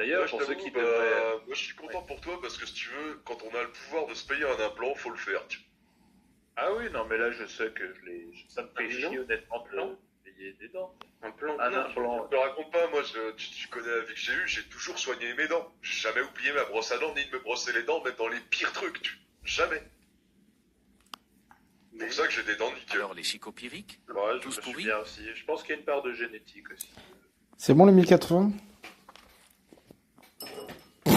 D'ailleurs, je pour ceux t'avoue, qui devraient... moi je suis content pour toi parce que si tu veux, quand on a le pouvoir de se payer un implant, faut le faire. Ah oui, non, mais là, je sais que ça me fait plan chier honnêtement de payer des dents. Un plan. Un Non, implant. Je te raconte pas, moi tu connais la vie que j'ai eue, j'ai toujours soigné mes dents. J'ai jamais oublié ma brosse à dents ni de me brosser les dents, même dans les pires trucs, jamais. C'est pour ça que j'ai des dents nickel. Alors les chicopyriques, Ouais, je tous me suis pourris. bien aussi. Je pense qu'il y a une part de génétique aussi. C'est bon les 1080? Je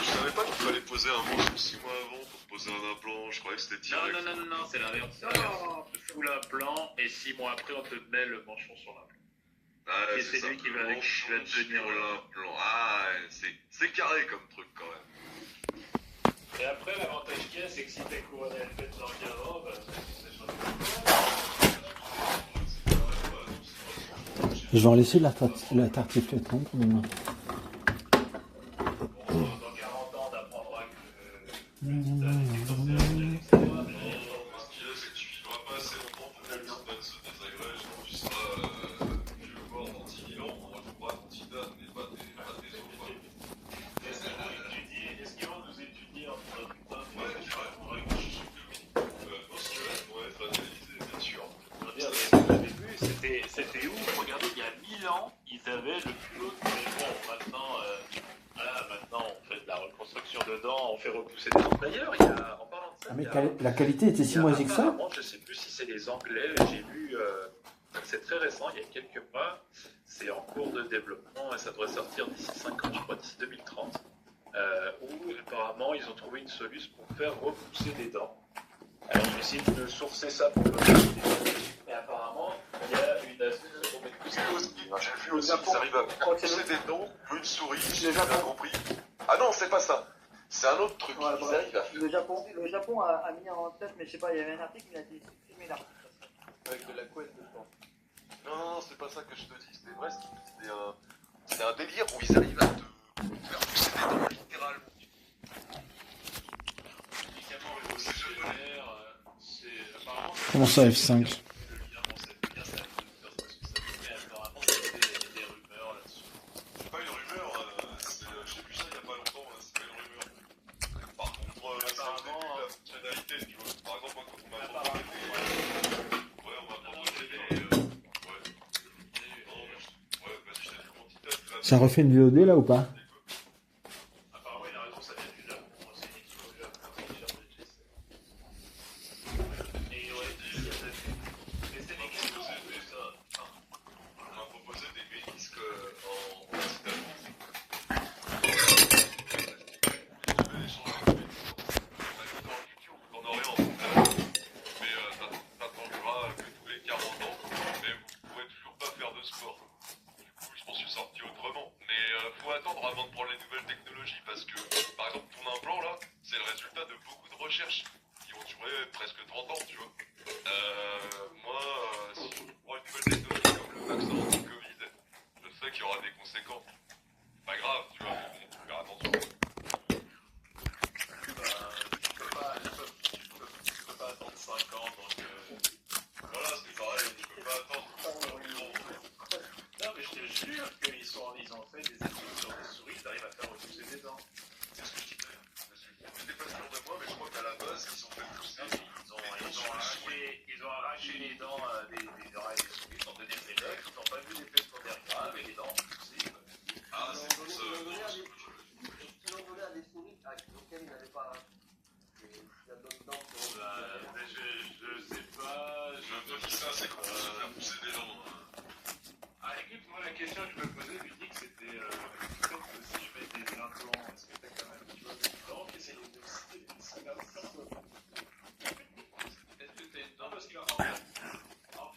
savais pas qu'il fallait poser un morceau 6 mois avant pour poser un implant, je croyais que c'était direct. Non, c'est l'inverse. On te fout l'implant et 6 mois après, on te met le manchon sur l'implant. Ah, Et c'est lui qui va tenir l'implant. Ah, c'est carré comme truc quand même. Et après, l'avantage qu'il y a, c'est que si t'es couronné à le dans le avant, bah, c'est sur Je vais en laisser la tartiflette non pour demain. dans 40 ans, on apprendra que... Ce qu'il y a, c'est que tu vivras pas assez longtemps pour que les personnes se désagrègent quand tu seras vieux mort dans 10 000 ans, on retrouvera ton titane et pas tes os. Est-ce qu'ils vont nous étudier en train de putain? Ouais, tu faudrait que je suis nos squelettes vont être analysés, bien sûr. Au début, c'était ouf. Regardez, il y a 1000 ans, ils avaient le culot de... Mais bon, maintenant, on fait de la reconstruction de dents, on fait repousser des dents. D'ailleurs, en parlant de ça... Ah, mais la qualité était si moisie que ça? Apparemment, je sais plus si c'est les Anglais, j'ai vu... c'est très récent, il y a quelques mois. C'est en cours de développement et ça devrait sortir d'ici 5 ans, je crois, d'ici 2030. Où apparemment, ils ont trouvé une solution pour faire repousser des dents. Alors, je vais essayer de sourcer ça pour le mais apparemment, il y a une astuce pour mettre J'ai vu aussi qu'ils arrivent à pousser des dents, une souris, j'ai bien compris. Ah non, c'est pas ça. C'est un autre truc. Voilà, Ils voilà. arrivent à faire. Le Japon a mis en tête, mais je sais pas, il y avait un article, il a été supprimé là. avec de la couette, je pense. Non, c'est pas ça que je te dis. C'était vrai, c'était un délire où ils arrivent à te faire pousser des dents littéralement. Comment ça F5? C'est pas une rumeur, j'ai vu ça il y a pas longtemps, c'est pas une rumeur. Par contre, ça me débute la fonctionnalité, tu vois. Par exemple, moi, quand on m'a proposé vas-y, je t'ai dit mon petit test. Ça refait une VOD là ou pas? Apparemment, il a raison, ça vient du Japon. C'est une équipe au Japon, c'est une équipe de chess. Et ouais, mais c'est des questions, ça. On m'a proposé des ménisques en titane. Je vais échanger avec dans YouTube, t'en aurais en mais t'attendras que tous les 40 ans, mais vous pourrez toujours pas faire de sport. Du coup, je m'en suis sorti autrement. Mais faut attendre avant de prendre les nouvelles technologies parce que, par exemple, ton implant là, c'est le résultat de beaucoup de recherches qui ont duré presque 30 ans, tu vois. Moi, si je prends une nouvelle technologie comme le vaccin anti-Covid, je sais qu'il y aura des conséquences. Pas grave, tu vois, mais bon, faut faire attention. Tu peux pas attendre 5 ans, donc... Voilà, c'est pareil, tu peux pas attendre. Non, mais je te jure qu'ils ont fait des études sur des souris, ils arrivent à faire repousser des dents. C'est ce que je disais. J'étais pas sûr de moi, mais je crois qu'à la base, ils ont fait pousser. Ils ont arraché les dents des oreilles des souris, ils ont donné des lèvres, ils n'ont pas vu l'effet secondaire grave et les dents ont poussé. Ah, c'est pour ça. Ils ont volé à des souris auxquelles ils n'avaient pas. Il y a d'autres dents. Je sais pas. Je me dis ça, c'est qu'on peut se faire pousser des dents. Ah, écoute, moi la question que je me posais, je dis que c'était peut-être que si je mets des implants, est-ce que t'as quand même tu vois, des dents qui essayent de citer une seule implant? Est-ce que t'as une dent? Parce qu'en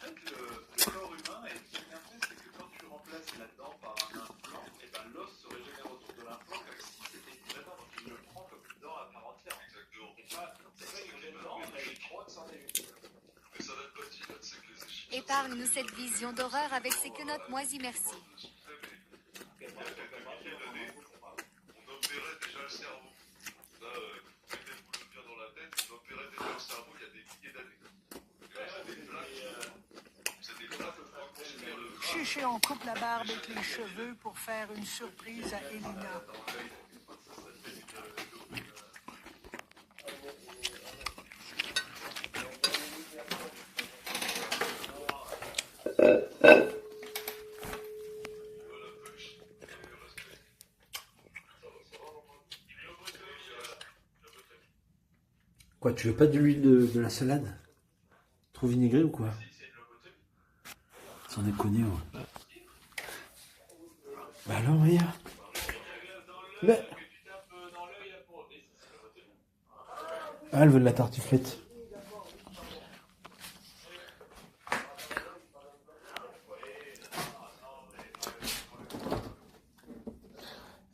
fait, le corps humain est bien fait, c'est que quand tu remplaces la dent par un implant, et ben l'os se régénère autour de l'implant comme si c'était une vraie dent, donc il le prend comme une dent à part entière. Exactement. Et pas, c'est pas une vraie dent, mais il croit que c'en est une. Mais ça date pas d'hier, c'est que les Égyptiens. Épargne-nous cette vision d'horreur avec ces quenottes moisies, merci. Il y a des milliers d'années, on opérait déjà le cerveau. Là, mettez le boulot bien dans la tête, on opérait déjà le cerveau il y a des milliers d'années. C'est des plaques pour reconstruire le crâne. Chiché en coupe la barbe avec les cheveux pour faire une surprise à Elena. Quoi, tu veux pas de l'huile de la salade? Trop vinaigré ou quoi? Sans déconner, ouais. Bah alors, regarde. Mais... Ah, elle veut de la tartiflette.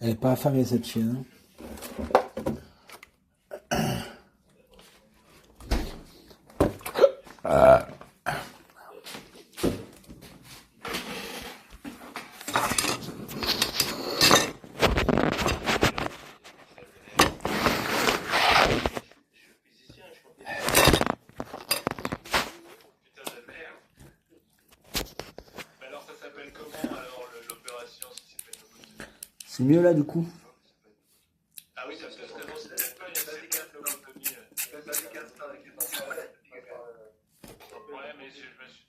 Elle est pas affamée cette chienne. Mais alors ça s'appelle comment alors l'opération si c'est pas une lobotomie? C'est mieux là du coup. Ah oui, parce que c'est peut-être pas une lobotomie. Ouais, mais je me suis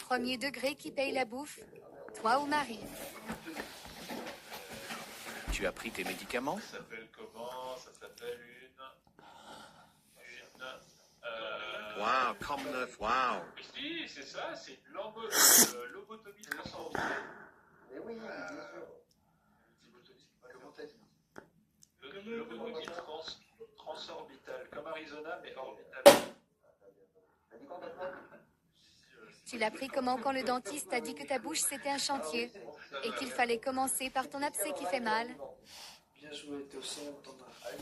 Premier degré qui paye la bouffe, toi ou Marie? Tu as pris tes médicaments? Ça s'appelle comment? Ça s'appelle une Waouh, comme neuf, waouh. si, c'est ça, c'est une lobotomie transorbitale. Mais oui, bien sûr. Lobotomie transorbitale, comme Arizona, mais orbitale. T'as dit complètement? Tu l'as pris comment quand le dentiste t'a dit que ta bouche c'était un chantier et qu'il fallait commencer par ton abcès qui fait mal? Bien joué, t'es au son,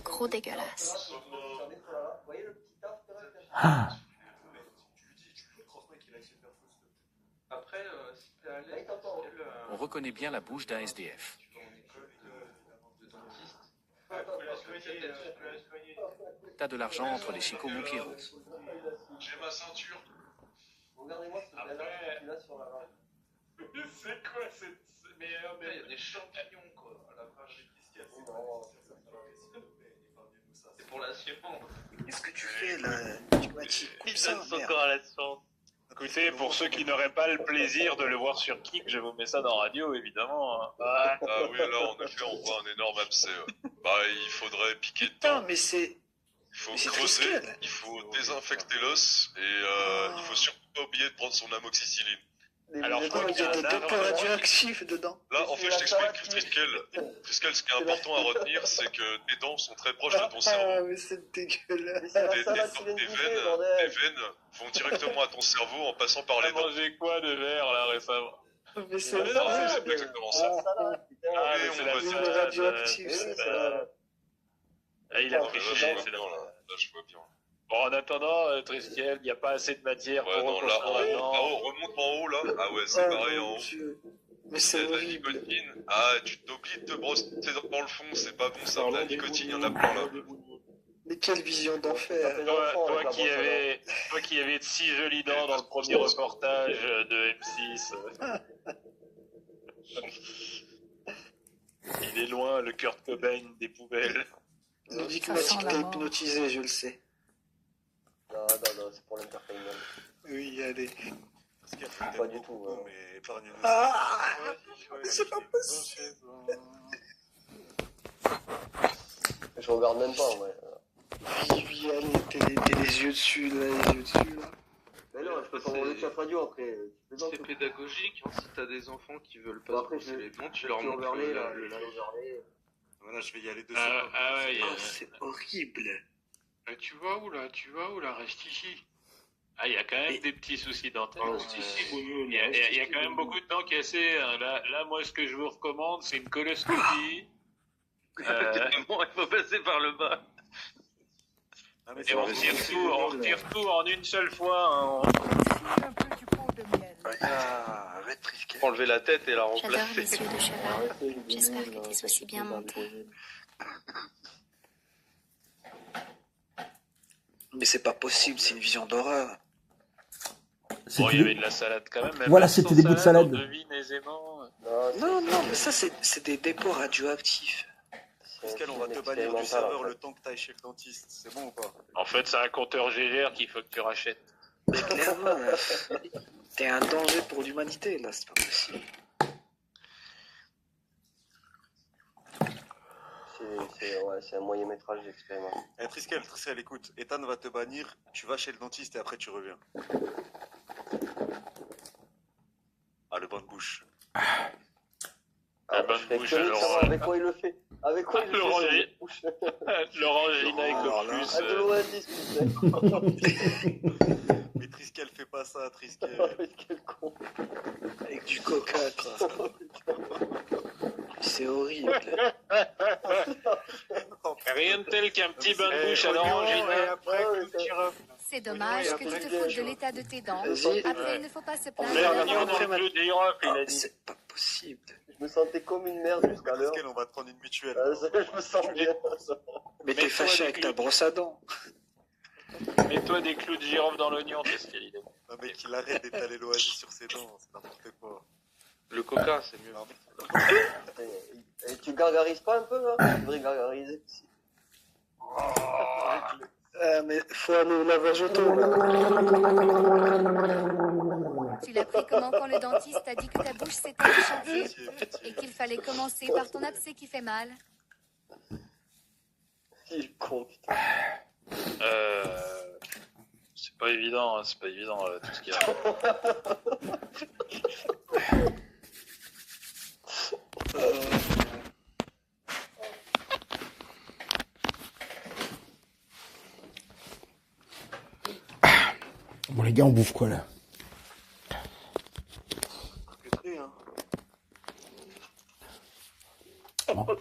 Gros dégueulasse. Vous voyez le petit taf que là? Ah, Après, si t'es à l'aise, On reconnaît bien la bouche d'un SDF. T'as de l'argent entre les chicots mon Pierrot. J'ai ma ceinture. Regardez-moi ce là sur la rage. C'est quoi cette... Mais il y a des champignons, quoi. À la vache, qu'est-ce qu'il y a? C'est pour la science. Qu'est-ce que tu fais là? Tu m'as dit comme ça, merde. à la science. Écoutez, pour ceux qui n'auraient pas le plaisir de le voir sur Kik, je vous mets ça dans radio, évidemment. Hein. Ah oui, là, en effet, on voit un énorme abcès. Bah, il faudrait piquer dedans. Putain, mais c'est... Il faut mais c'est creuser, Triskel. il faut désinfecter l'os, et il faut surtout pas oublier de prendre son amoxicilline. Alors, je crois Il y a des dopants radioactifs dedans. Là, en fait, je t'explique, Triskel, ce qui est important à retenir, c'est que tes dents sont très proches de ton Ah, cerveau. mais c'est dégueulasse. Tes veines vont directement à ton cerveau en passant par les T'as dents. mangé quoi de verre, là, récemment? Mais c'est Non, c'est pas exactement ça. Ah, mais c'est la c'est salade. radioactif, c'est ça. Ah, il a Là, triché, je vois c'est bien, la... là, je vois bien. Bon, en attendant, Tristiel, il n'y a pas assez de matière Ouais, pour non, là, reconstruire la dent. remonte en haut, là. Ah ouais, c'est pareil en haut. Dieu. Mais Il y c'est a de la horrible. nicotine. Ah, tu t'oublies de te brosser dans le fond, c'est pas bon ça. De la nicotine, il y en a plein là. Mais quelle vision d'enfer. Toi qui avais de si jolies dents dans le premier reportage de M6. Il est loin, le Kurt Cobain des poubelles. L'énigmatique t'a hypnotisé, je le sais. Non, c'est pour l'entertainment. Oui, allez. Pas du tout. Mais épargne-nous. Ah, c'est pas possible. Je regarde même pas, ouais. Oui, allez, t'es les yeux dessus, là, les yeux dessus, là. Mais non, je peux pas envoyer sur radio après. C'est pédagogique, hein, si t'as des enfants qui veulent pas Bon, après, se brosser les dents, tu leur montres overlay, là, le l'overlay. Voilà, je vais y aller dessus. Ouais, Oh, c'est horrible. tu vas où là? Reste ici. Ah, il y a quand même des petits soucis dentaires. Il y a quand même beaucoup de dents cassées. Hein. Là, moi, ce que je vous recommande, c'est une coloscopie. il faut passer par le bas. Et on retire tout en une seule fois. Hein. Aussi un peu du pot de miel. Ah, arrête Triskel. Enlever la tête et la J'adore remplacer. les yeux de cheval. J'espère que t'es aussi bien monté. Mais c'est pas possible, c'est une vision d'horreur. Bon, il y avait de la salade quand même. Voilà, c'était des bouts de salade. On devine aisément. Non, mais ça, c'est des dépôts radioactifs. Triskel, on va te bannir du serveur le temps que t'ailles chez le dentiste. C'est bon ou pas? En fait, c'est un compteur GGR qu'il faut que tu rachètes. Mais clairement, t'es un danger pour l'humanité, là, c'est pas possible. C'est un moyen métrage d'expérience. Eh, Triskel, écoute. Ethan va te bannir, tu vas chez le dentiste et après tu reviens. Ah, le bain de bouche. La bonne bouche, alors. Avec quoi il le fait? Avec quoi il le Laurent fait? Laurent Gina avec Oh, le plus. Ah, de l'oasis, putain. Mais Triskel, fais pas ça, Triskel. Quel con. Avec du coca, quoi. C'est horrible. Rien de tel qu'un petit bain de bouche à Laurent Gina. C'est dommage que tu te foutes de l'état de tes dents. Vas-y. Après, il ne faut pas se plaindre. Merde, de on l'avoir. dans le clou de girofle, il a dit. C'est pas possible. Je me sentais comme une merde jusqu'à l'heure. Triskel, on va te prendre une mutuelle. Je me sens bien. Mais t'es toi, fâché avec des ta brosse à dents. Mets-toi des clous de girofle dans l'oignon, c'est ce qu'il dit. Non, mec, il arrête d'étaler l'oasis sur ses dents, c'est n'importe quoi. Le coca, c'est mieux. Et tu gargarises pas un peu, là? Tu devrais gargariser. Mais faut aller au lavage auto, là. Tu l'as pris comment quand le dentiste t'a dit que ta bouche c'était un chantier et qu'il fallait commencer par ton abcès qui fait mal? Il est con, putain. C'est pas évident, hein, c'est pas évident tout ce qu'il y a. Bon, les gars, on bouffe quoi là?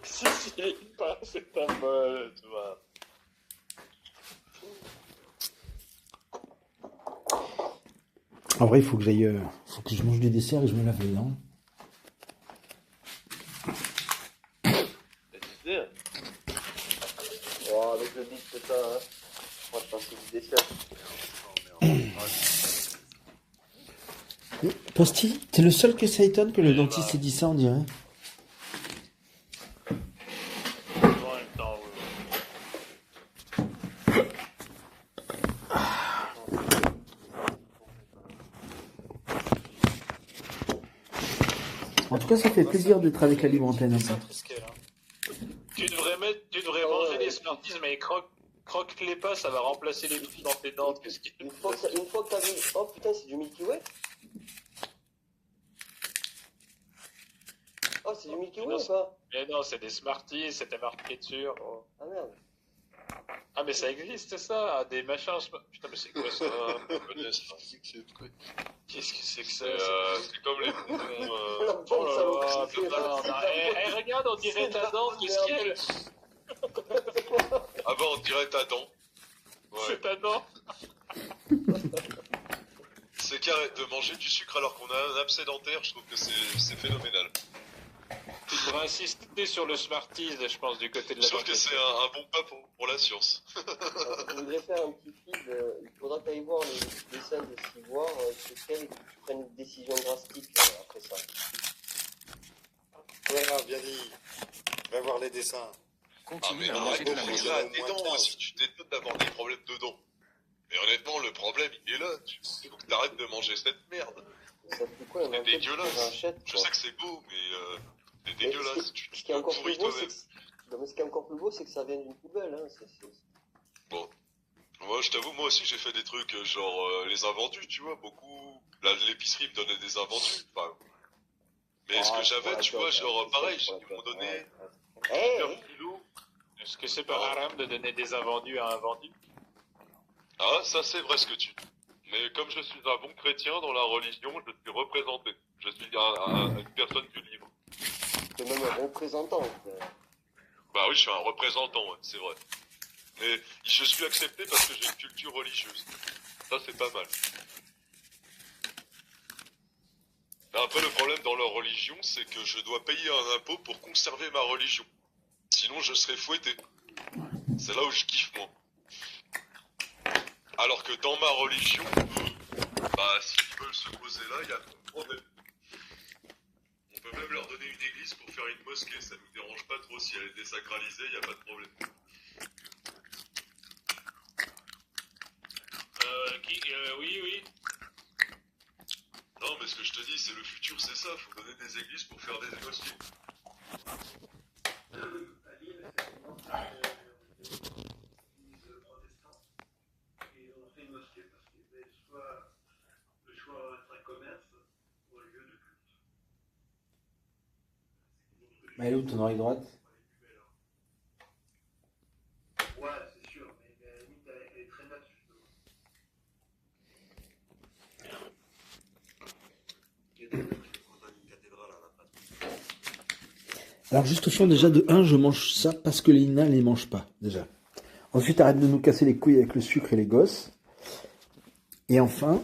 Si, c'est pas mal, tu vois. En vrai, il faut que j'aille. Faut que je mange du dessert et je me lave les dents. Oh, avec le beat, c'est ça, hein. On va te passer du dessert. Posty, t'es le seul que ça étonne que le dentiste ait dit ça, on dirait. En même temps, En tout cas, ça fait plaisir d'être avec la libre antenne. Ça, Triskel, hein. tu devrais manger des Smarties, mais croque-les pas, ça va remplacer les trous dans tes dents. Qu'est-ce qu'il Une fois que t'as vu... Oh putain, c'est du Milky Way? Oh, c'est du Milky Way ou pas? Mais non, c'est des Smarties, c'était marqué dessus. Oh. Ah merde. Ah, mais ça existe ça, des machins. Putain, mais c'est quoi ça? Qu'est-ce que c'est que ça? C'est comme les bonbons. Oh là là, eh, regarde, on dirait ta dent, qu'est-ce qu'elle? Ah bah on dirait ta dent. Ouais. C'est ta dent. C'est carré de manger du sucre alors qu'on a un abcès dentaire, je trouve que c'est phénoménal. Tu devrais insister sur le Smarties, je pense, du côté de la Je trouve que c'est un bon pas pour la science. Je voudrais faire un petit feed. Il faudra que tu ailles voir les dessins de Civoire, et que tu prennes une décision drastique après ça. Voilà, bien dit. Va voir les dessins. Continue mais à manger de la arrête, merde. tes dents aussi, tu t'étonnes d'avoir des problèmes de dents. Mais honnêtement, le problème, il est là. Il faut que t'arrêtes de manger cette merde. Ça fait quoi, C'est dégueulasse. Je sais que c'est beau, mais c'est dégueulasse. Tu Ce qui est te encore plus pourris beau, toi-même. ce qui est encore plus beau, c'est que ça vient d'une poubelle. Hein. Bon. Moi, je t'avoue, moi aussi, j'ai fait des trucs genre les invendus, tu vois, beaucoup. Là, l'épicerie me donnait des invendus. Enfin, mais ce que j'avais, tu vois, genre pareil, ils m'ont donné plusieurs kilos. Est-ce que c'est pas haram de donner des invendus à un vendu? Ah, ça c'est vrai ce que tu dis. Mais comme je suis un bon chrétien dans la religion, je suis représenté. Je suis une personne du livre. C'est même un représentant. Bah oui, je suis un représentant, ouais, c'est vrai. Mais je suis accepté parce que j'ai une culture religieuse. Ça, c'est pas mal. Après, le problème dans leur religion, c'est que je dois payer un impôt pour conserver ma religion. Sinon, je serais fouetté. C'est là où je kiffe, moi. Alors que dans ma religion, bah, s'ils veulent se poser là, il y a pas de problème. On peut même leur donner une église pour faire une mosquée, ça nous dérange pas trop. Si elle est désacralisée, il n'y a pas de problème. Oui. Non, mais ce que je te dis, c'est le futur, c'est ça. Faut donner des églises pour faire des mosquées. Mais elle est où ton oreille droite? Ouais, c'est sûr, mais la limite, elle est très nette, justement. Alors juste au fond, déjà de 1, je mange ça parce que Léna ne les mange pas, déjà. Ensuite, arrête de nous casser les couilles avec le sucre et les gosses. Et enfin,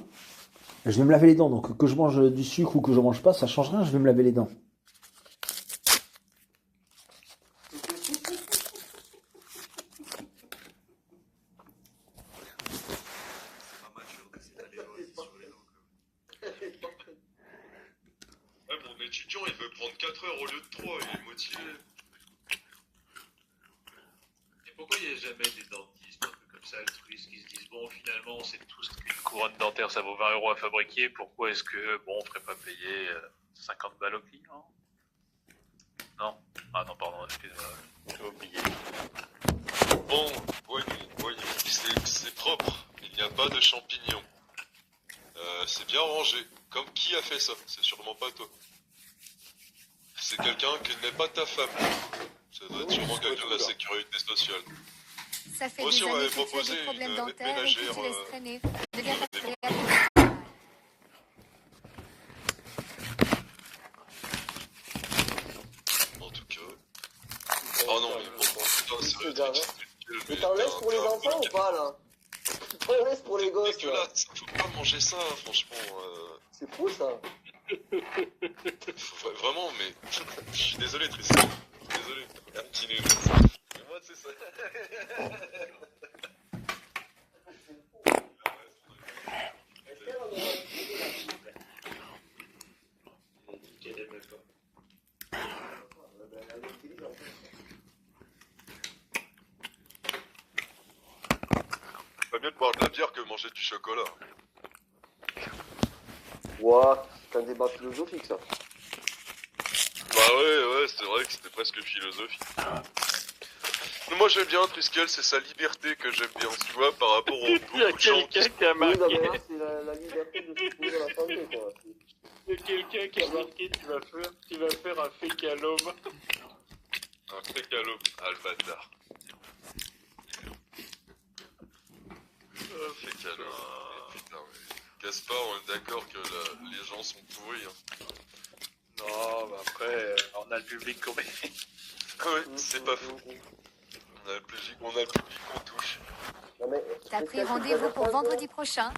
je vais me laver les dents. Donc que je mange du sucre ou que je mange pas, ça change rien, je vais me laver les dents. Ouais, mon étudiant, il veut prendre 4 heures au lieu de 3, il est motivé. Et pourquoi il n'y a jamais des dentistes un peu comme ça, altruistes, qui se disent bon, finalement, c'est tous qu'une couronne dentaire, ça vaut 20 € à fabriquer, pourquoi est-ce que, bon, on ferait pas payer 50 balles au client? Non? Ah non, pardon, excuse-moi, j'ai oublié. Bon, voyons, c'est propre, il n'y a pas de champignons. C'est bien rangé. Comme qui a fait ça? C'est sûrement pas toi. C'est quelqu'un qui n'est pas ta femme. Ça doit être sûrement quelqu'un de la sécurité sociale. Ça fait Moi des aussi, on années m'avait que tu as proposé des problèmes une dentaires et que ménagère. tu laisses traîner. Deviens pas En tout cas. Oh non, mais bon, putain, c'est vrai. Mais t'en laisses pour les enfants ou pas, là? T'en laisses pour les gosses, là? Faut pas manger ça, franchement. C'est fou, ça. Vraiment, mais je suis désolé, Tristan. Je suis désolé. Un petit nez. Moi, c'est ça. Pas mieux de boire de la bière que manger du chocolat. Ouah, c'est un débat philosophique, ça. Bah ouais, c'est vrai que c'était presque philosophique. Mais moi j'aime bien Triskel, c'est sa liberté que j'aime bien, tu vois, par rapport aux beaucoup de gens qui... Quelqu'un qui a marqué. Oui, non, mais là, c'est la liberté de se trouver la santé, quoi. Il y a quelqu'un qui a marqué, tu vas faire un fécalome. Un fécalome, ah le bâtard. Fécalome, putain, mais... Gaspard, on est d'accord que les gens sont pourris, hein. Non, bah après, on a le public qu'on met. Ouais, c'est pas fou. On a le public qu'on touche. T'as pris rendez-vous pour vendredi prochain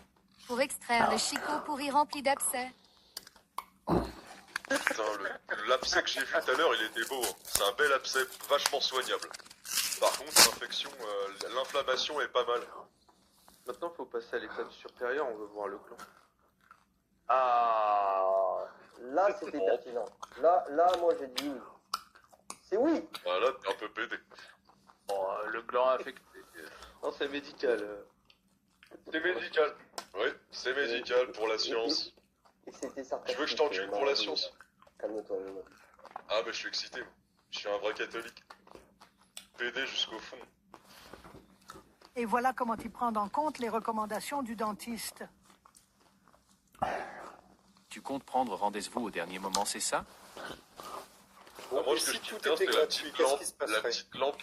pour extraire le chicot pourri rempli d'abcès. Putain, l'abcès que j'ai vu tout à l'heure, il était beau. Hein. C'est un bel abcès, vachement soignable. Par contre, l'infection, l'inflammation est pas mal. Maintenant, faut passer à l'étape supérieure, on veut voir le clan. Ah, là, c'était pertinent. Là, moi, j'ai dit oui. C'est oui. Ah, là, t'es un peu pédé. Bon, le gland infecté. Non, c'est médical. C'est médical. Oui, c'est médical pour la science. Et c'était ça. Tu veux que je t'encule pour la science? Calme-toi, Ah, mais je suis excité, moi. Je suis un vrai catholique. Pédé jusqu'au fond. Et voilà comment tu prends en compte les recommandations du dentiste. Tu comptes prendre rendez-vous au dernier moment, c'est ça? Ah, moi, ce que je kiffe bien, c'est la petite lampe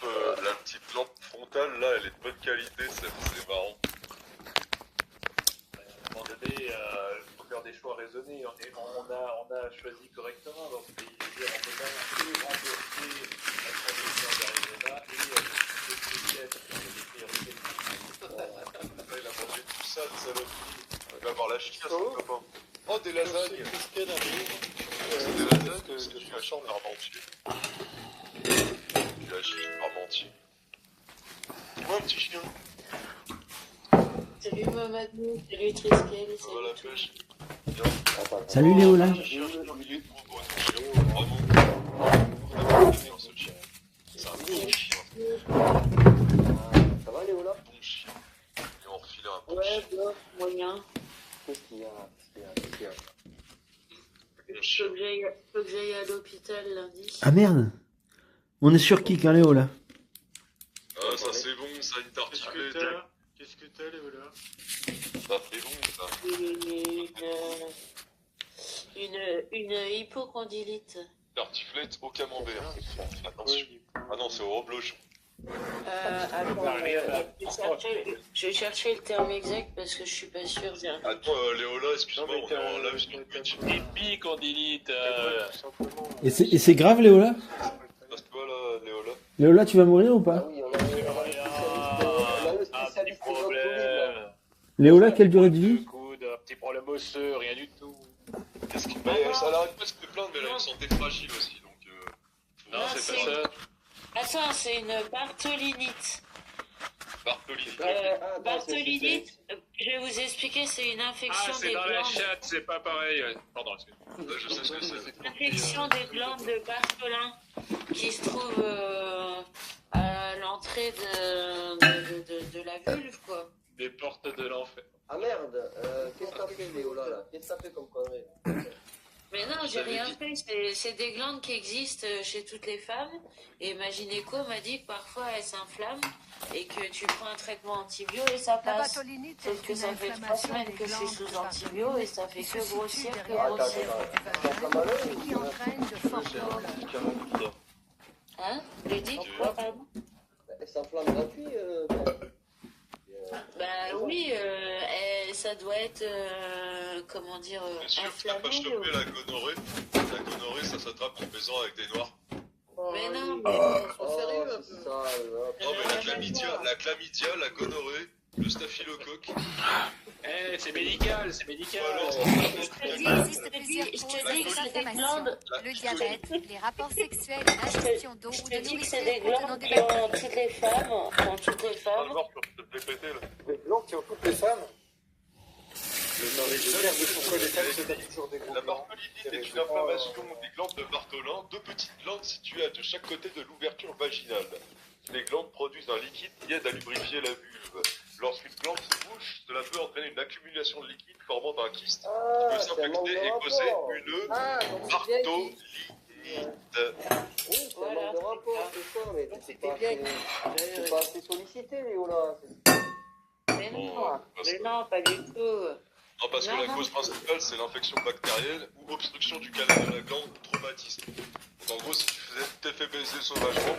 frontale, là, elle est de bonne qualité, c'est marrant. À un moment donné, il faut faire des choix raisonnés. On a choisi correctement dans ce pays. C'est-à-dire, on peut pas non plus rembourser la transition d'Arizona Il a mangé tout ça, le salope. Il va voir la chica, son copain. Oh, Oh, des lasagnes. C'est des lasagnes que tu achètes en Armentier. Tu achètes en Armentier. Dis-moi un petit chien. Salut Mamadou, salut Triskel, Ça va la pêche? Salut Léola. C'est un bon chien. Ça va, Léola? Bon chien. Et on refile un bon Ouais, chien. bof, moyen. Qu'est-ce qu'il y a? Faut que j'aille à l'hôpital lundi. Ah merde. On est sur qui, hein, Léola? Ah, ça c'est bon, ça, une tartiflette. Qu'est-ce que t'as, Léola? Ça fait bon, ça. Une hypocondylite. Tartiflette au camembert. Attention. Ah non, c'est au reblochon. Je vais chercher le terme exact parce que je suis pas sûre. Attends, Léola, excuse-moi, on est en live sur Twitch. Épicondylite. Et c'est grave, Léola? Passe quoi là, Léola? Léola, tu vas mourir ou pas? Oui, on a le spécialiste des Problème. Léola, quelle durée de vie? Un petit problème osseux, rien du tout. Qu'est-ce qu'il fait? Ça l'arrête pas de se plaindre, mais elle a une santé fragile aussi, donc... Non, c'est pas ça. Attends, c'est une bartholinite. Bartholinite. Bartholinite, je vais vous expliquer, c'est une infection Ah, c'est des dans la glandes. chatte, c'est pas pareil. Pardon, excuse-moi. Je sais ce que c'est. Infection des glandes de Bartholin qui se trouve à l'entrée de la vulve, quoi. Des portes de l'enfer. Ah merde, qu'est-ce que t'as fait, Léola, là? Qu'est-ce que t'as fait comme connerie? Mais non, j'ai rien fait. C'est des glandes qui existent chez toutes les femmes. Et ma gynéco m'a dit que parfois elles s'inflamment et que tu prends un traitement antibio et ça La passe. batolinite Sauf est que une ça fait 3 inflammation semaines des que je suis glandes sous du antibio et ça fait que grossir, que derrière grossir. et qui entraîne de fortes douleurs. Hein? Les dis quoi, pardon? Elle s'enflamme gratuit, Bah oui, ça doit être, comment dire, Bien sûr que t'as pas inflammé. chopé la gonorrhée. La gonorrhée, ça s'attrape en baisant avec des noirs. Mais non, Oh, c'est ça, Non, mais la chlamydia, la gonorrhée, le staphylocoque. Eh, c'est médical, c'est médical. Il existe plusieurs causes je te dis que des c'est des inflammations. glandes. Le diabète, les rapports sexuels et l'ingestion d'eau ou Je de te dis que c'est nourriture des contenant glandes des qui ont bactéries. toutes les femmes. Ont toutes les femmes. Des glandes qui ont toutes les femmes. Pourquoi les femmes se tapent toujours des gros La glands? bartholinite est une inflammation des glandes de Bartholin, deux petites glandes situées de chaque côté de l'ouverture vaginale. Les glandes produisent un liquide qui aide à lubrifier la vulve. Lorsqu'une glande se bouche, cela peut entraîner une accumulation de liquide formant un kyste qui peut s'infecter et causer une bartholinite. Oui, c'est un manque de rapport, c'est ça, mais c'est pas assez sollicité, Léola. Mais non, pas du tout. Non, parce que la cause principale, c'est l'infection bactérienne ou obstruction du canal de la glande ou traumatisme. Donc en gros, si tu t'es fait baiser sauvagement,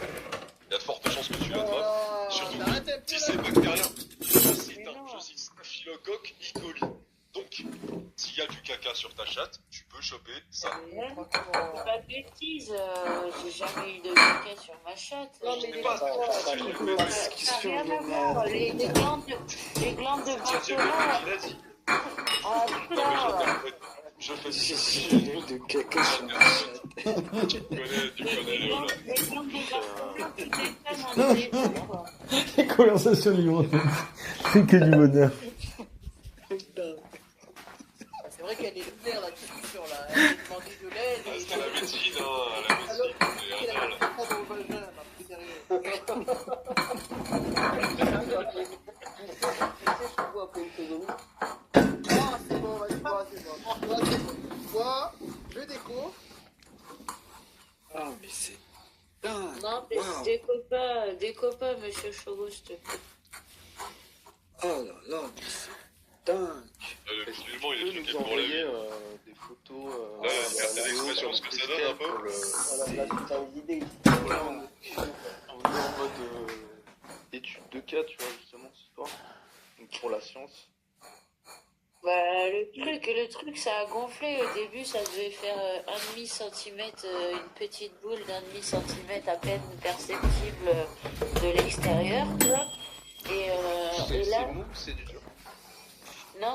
il y a de fortes chances que tu l'attrapes. Surtout si c'est bactérien. C'est un staphylocoque E. coli. Donc, s'il y a du caca sur ta chatte, tu peux choper ça. Pas de bêtises, j'ai jamais eu de caca sur ma chatte. Non, mais J'ai pas ça n'a rien à voir. Les glandes de Bartholin. Ah putain. Je fais Si j'ai eu de caca sur ma chatte. Tu connais Léola. Les glandes de Bartholin, toutes les femmes en ont des bons, quoi. Les conversations libre. C'est que du bonheur. C'est vrai qu'elle est ouverte la discussion là. Elle a demandé de l'aide. C'est la médecine, hein, la médecine. Elle a mis ça dans le vagin, elle m'a pris derrière. Ah, c'est bon, vas-y, bois, c'est bon. Bois, c'est bon. Bois, je découvre. Ah, mais c'est dingue. Non, mais déco pas, monsieur Chogo, s'il te plaît. Oh là là, mais c'est dingue. Le musulman, il est choqué pour la vie. Des photos. Regarde des expressions, ce que ça donne un peu. On est en mode étude de cas, tu vois, justement, ce soir. Donc, pour la science. Bah, le truc, ça a gonflé. Au début, ça devait faire 1,5 cm, une petite boule d'1,5 cm à peine perceptible de l'extérieur, tu vois. Et là. C'est mou, c'est dur. Non,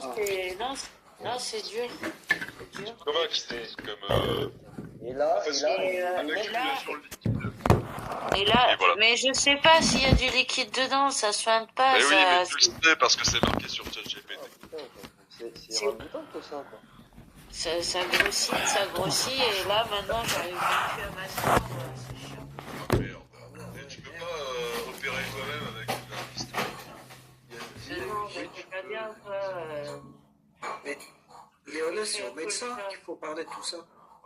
c'est dur. structure. Comme un kyste, comme... Et là, Et là, Et voilà. mais je sais pas s'il y a du liquide dedans, ça se feinte pas. Mais oui, ça... mais tu le sais parce que c'est marqué sur ChatGPT. c'est ragoûtant tout ça, quoi. Ça grossit, et là, maintenant, j'arrive même plus à m'asseoir, c'est chiant. Ah merde. Et tu peux pas opérer toi-même avec une kyste? Non, je sais pas bien, quoi. Mais Léona, c'est au médecin qu'il faut parler de tout ça.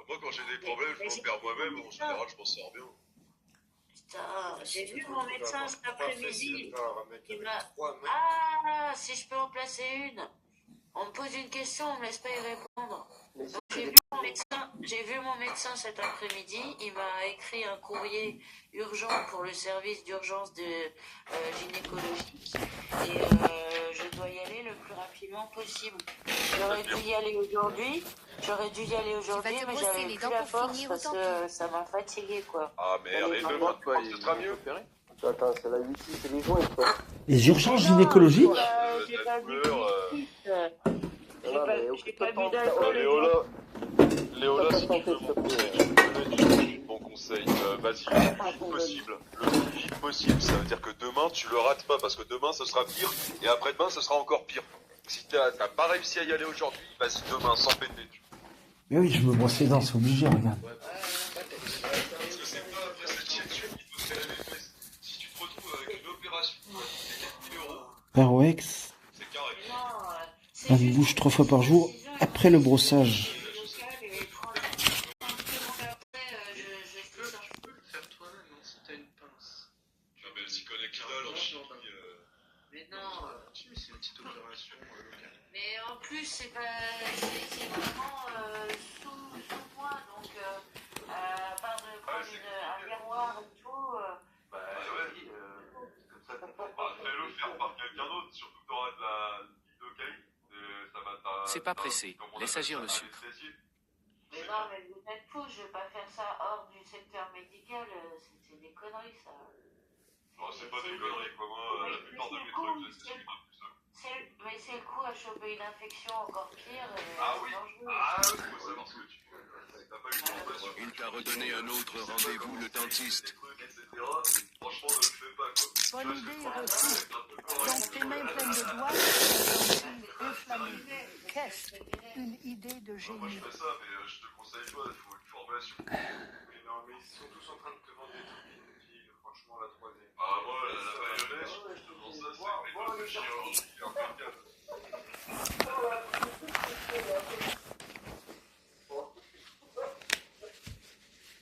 Moi, quand j'ai des problèmes, je m'opère moi-même. En général, je m'en sors bien. Putain, j'ai vu mon médecin cet après-midi. Il m'a... Ah, si je peux en placer une. On me pose une question, on me laisse pas y répondre. Donc, j'ai vu mon médecin cet après-midi. Il m'a écrit un courrier urgent pour le service d'urgence de gynécologie. Et je dois y aller le plus rapidement possible. J'aurais dû y aller aujourd'hui, mais j'avais plus la force parce que ça m'a fatigué, quoi. Ah merde, et demain, tu penses que ce sera mieux? Attends, c'est la 8 c'est les joints, quoi. Les urgences gynécologiques? J'ai pas bu d'alcool. Léola, si tu veux mon conseil, vas-y le plus vite possible. Le plus vite possible, ça veut dire que demain, tu le rates pas, parce que demain, ce sera pire, et après-demain, ce sera encore pire. Si t'as pas réussi à y aller aujourd'hui, vas-y demain, sans péter. Mais oui, je me brosse les dents, c'est obligé, regarde. Parce que c'est pas après cette chiature qu'il faut se faire les fesses. Si tu te retrouves avec une opération de 4 000 €, Paroex, c'est carré. on bouge 3 fois par jour après le brossage. Mais non, c'est une petite opération locale. Mais en plus, c'est vraiment sous moi, donc à part de prendre un miroir et tout. Fais-le faire par quelqu'un d'autre, surtout que t'auras de la lidocaïne. C'est pas pressé, laisse agir le sucre. Mais non, mais vous êtes fous, je vais pas faire ça hors du secteur médical, c'est des conneries, ça. Non, c'est pas des conneries, quoi. Moi, la plupart de mes trucs, je suis pas plus seul. Mais c'est le coup à choper une infection encore pire. Ah oui, faut savoir ce que tu fais. T'as pas eu de formation. Il t'a redonné un autre rendez-vous, le dentiste. Franchement, ne le fais pas, quoi. Bonne idée reçue. Donc tes mains pleines de doigts, inflammées. Qu'est-ce une idée de génie. Moi, je fais ça, mais je te conseille pas, il faut une formation. Mais non, mais ils sont tous en train de te vendre des trucs inutiles, franchement, la troisième. Ah, moi, la mayonnaise, je te vends ça, c'est une méthode de chirurgie impeccable.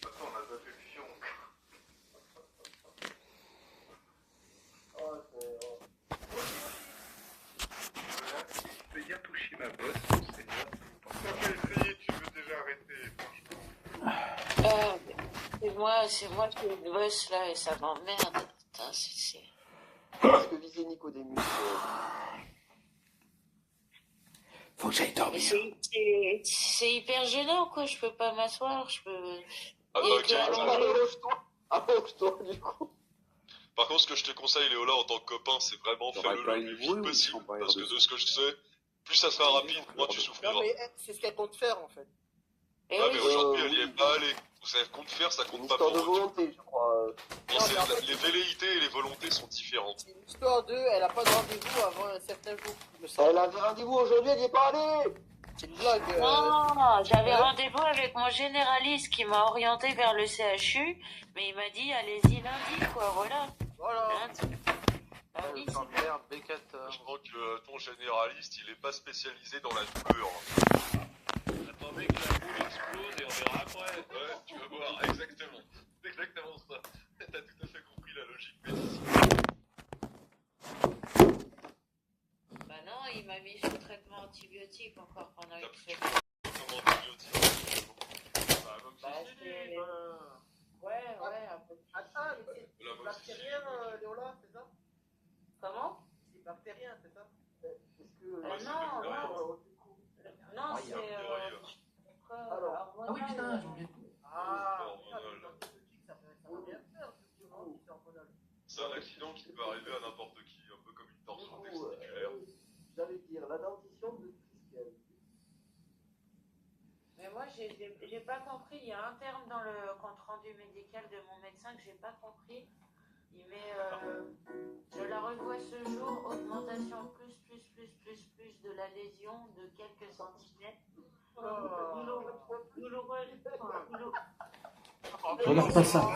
Attends, on a pas fait le fion. Fais bien toucher ma bosse, c'est bien. Pourquoi essayer, tu veux déjà arrêter, franchement. C'est moi qui bosse là et ça m'emmerde. Putain, c'est... Parce que viser Nicodemus. Faut que j'aille dormir. C'est hyper gênant, quoi. Je peux pas m'asseoir, je peux... Allonge-toi, du coup. Par contre, ce que je te conseille, Léola, en tant que copain, c'est vraiment faire le plus vite possible. Parce que de ce que je sais, plus ça sera rapide, moins tu souffriras. Non, mais c'est ce qu'elle compte faire en fait. Ouais, mais aujourd'hui, elle y est pas allée. Ça compte faire, ça compte pas pour de volonté, je crois. Les velléités et les volontés sont différentes. C'est une histoire de, elle a pas de rendez-vous avant un certain jour. Elle avait rendez-vous aujourd'hui, elle n'y est pas allée. C'est une blague. Non, j'avais rendez-vous avec mon généraliste qui m'a orienté vers le CHU, mais il m'a dit allez-y lundi, quoi, voilà. Lundi. Je crois que ton généraliste, il est pas spécialisé dans la douleur. Attendez que la boule explose et on verra après. Ouais, tu vas voir, exactement. C'est exactement ça. T'as tout à fait compris la logique médicale. Bah non, il m'a mis sous traitement antibiotique encore pendant une semaine. Comment antibiotique? Ouais, un peu. Attends, mais c'est bactérien, Léola, c'est ça? Comment? C'est bactérien, c'est ça? Non, c'est... Ah oui, putain, j'ai oublié. Ah, ça va bien faire, justement, c'est hormonal. C'est un accident qui peut arriver à n'importe qui, un peu comme une torsion testiculaire. J'allais dire, la dentition de Triskel. j'ai pas compris. Il y a un terme dans le compte rendu médical de mon médecin que j'ai pas compris. Il met, je la revois ce jour, augmentation plus de la lésion de quelques centimètres. Regarde pas ça.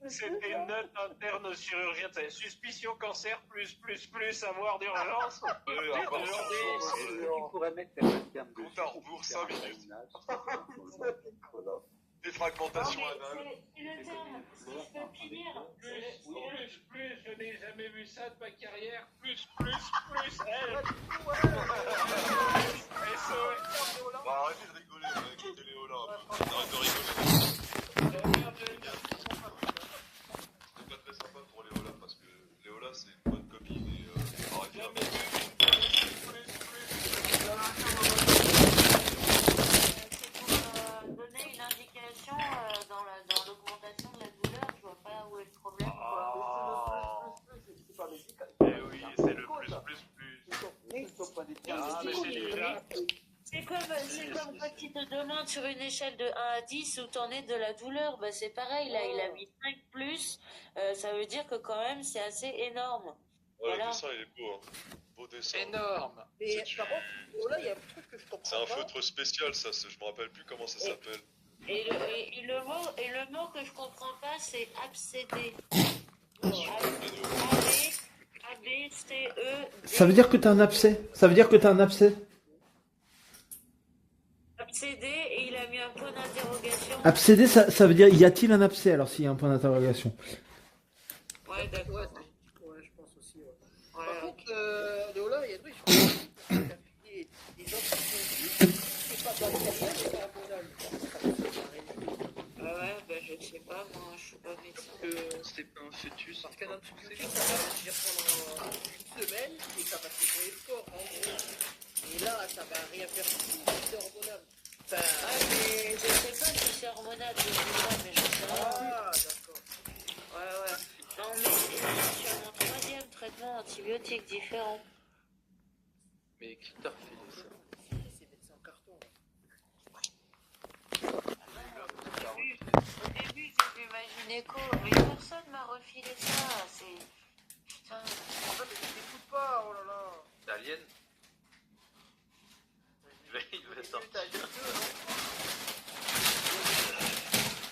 C'était une note interne au chirurgien. Suspicion cancer avoir d'urgence. Tu pourrais mettre la webcam de compte à rebours 5 minutes. Défragmentation anale. C'est le terme, si je peux finir. Je n'ai jamais vu ça de ma carrière. Plus, elle. Bah, arrêtez de rigoler, écoutez Léola un peu. Arrête de rigoler. C'était pas très sympa pour Léola parce que Léola c'est une bonne copine et arrêtez un peu. Donner une indication dans l'augmentation de la douleur, je vois pas où est le problème. Eh oui, c'est le plus. C'est comme quand tu te demandes sur une échelle de 1 à 10 où t'en es de la douleur, bah c'est pareil, là il a mis 5 plus, ça veut dire que quand même c'est assez énorme. Ouais, Voilà. le dessin il est beau, hein. Beau dessin. Énorme. Mais par contre, là, il y a un truc que je comprends C'est un pas. feutre spécial, ça, je me rappelle plus comment ça s'appelle. Et le mot que je comprends pas, c'est abcédé. A-B-C-E-D. Ça veut dire que t'as un abcès. Abcédé, et il a mis un point d'interrogation. Abcédé, ça veut dire y a-t-il un abcès alors s'il y a un point d'interrogation. Ouais, d'accord. Ouais, je pense aussi. Ouais. Par contre, Léola, il y a deux choses. Les gens qui sont c'est pas bactérien, c'est hormonal. Ouais, bah je sais pas, moi je suis pas médecin. C'est pas un fœtus. Parce qu'un antibiotique, ça va agir pendant une semaine et ça va nettoyer le corps, en gros. Et là, ça va rien faire du tout. C'est hormonal. Enfin... Ah, mais je sais pas si c'est hormonal, je sais pas, mais je sais pas. Ah, d'accord. Ouais. Non, mais c'est sur mon 3e traitement antibiotique différent. Mais qui t'a refilé ça? C'est médecin en carton. Au début, j'ai vu ma gynéco, mais personne m'a refilé ça. C'est. Putain. En fait, je t'écoute pas, oh là là. C'est Alien? Il va sortir.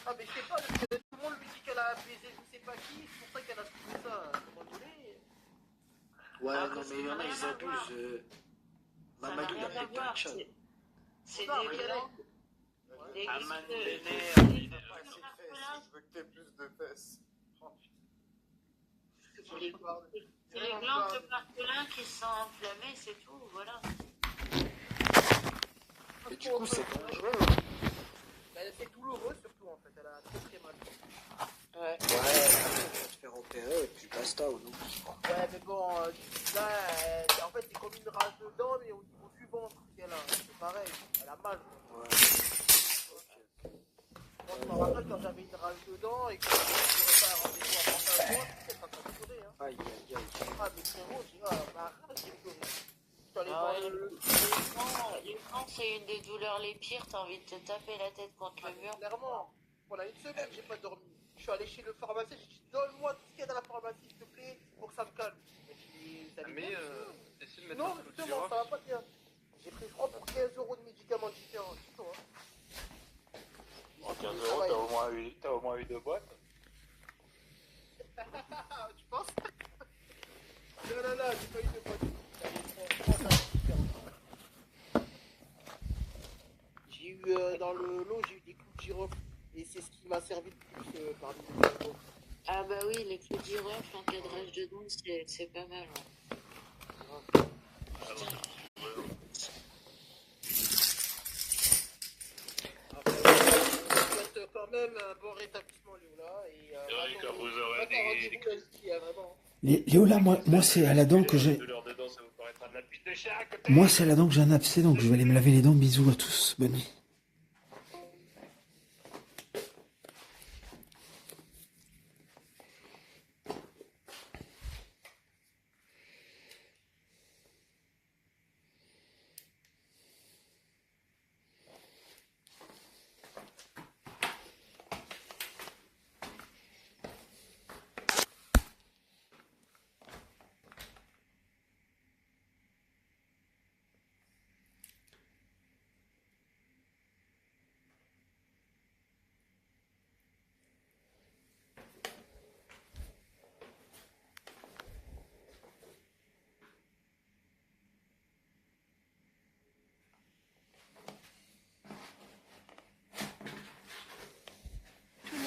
Ah, mais je sais pas, tout le monde lui dit qu'elle a baisé je sais pas qui, c'est pour ça qu'elle a trouvé ça. À un moment donné. Ouais, non, mais il y en a, ils abusent. Mamadou, il a fait plein de chat. C'est des Non, glandes. Des Ah, glandes man, de- les nerfs, il n'a pas assez de fesses. Je veux que t'aies plus de fesses. C'est les glandes de Bartholin qui se sont enflammées, c'est tout, voilà. Et du coup, c'est dangereux. C'est douloureux surtout en fait, elle a très mal. Ouais. Ouais, tu vas te faire opérer et puis basta, on oublie. Ouais, mais bon, là, en fait, c'est comme une rage de dents, mais au niveau du ventre qu'elle a, c'est pareil, elle a mal. Ouais. Moi, je me rappelle quand j'avais une rage de dents et que je n'aurais pas un rendez-vous avant 15 mois, c'est pas comme pleurer, hein. Aïe, aïe, aïe. Ah, mais frérot, j'ai ma rage, j'ai pleuré. Je suis allé Ah voir ouais, le... les crampes, c'est une des douleurs les pires, t'as envie de te taper la tête contre le mur. Clairement, pendant une semaine, j'ai pas dormi. Je suis allé chez le pharmacien, j'ai dit donne-moi tout ce qu'il y a dans la pharmacie, s'il te plaît, pour que ça me calme. Mais essaie de mettre Non, un mais peu de justement, ça va pas bien. J'ai pris, je crois, pour 15 € de médicaments différents. C'est tout, hein. En 15 €, t'as au moins eu 2 boîtes. Tu penses? Non, j'ai pas eu de boîte. J'ai eu dans le lot, j'ai eu des clous de girofle. Et c'est ce qui m'a servi le plus parmi les autres. Ah bah oui, les clous de girofle, l'encadrage de dents, c'est pas mal. Ouais. Je souhaite quand même un bon rétablissement, Léola. Et quand vous aurez des... Léola, moi c'est à la dent que j'ai. douleurs de dents, ça vous paraîtra de la piste de chat à côté. Moi c'est à la dent que j'ai un abcès, donc je vais aller me laver les dents. Bisous à tous, bonne nuit.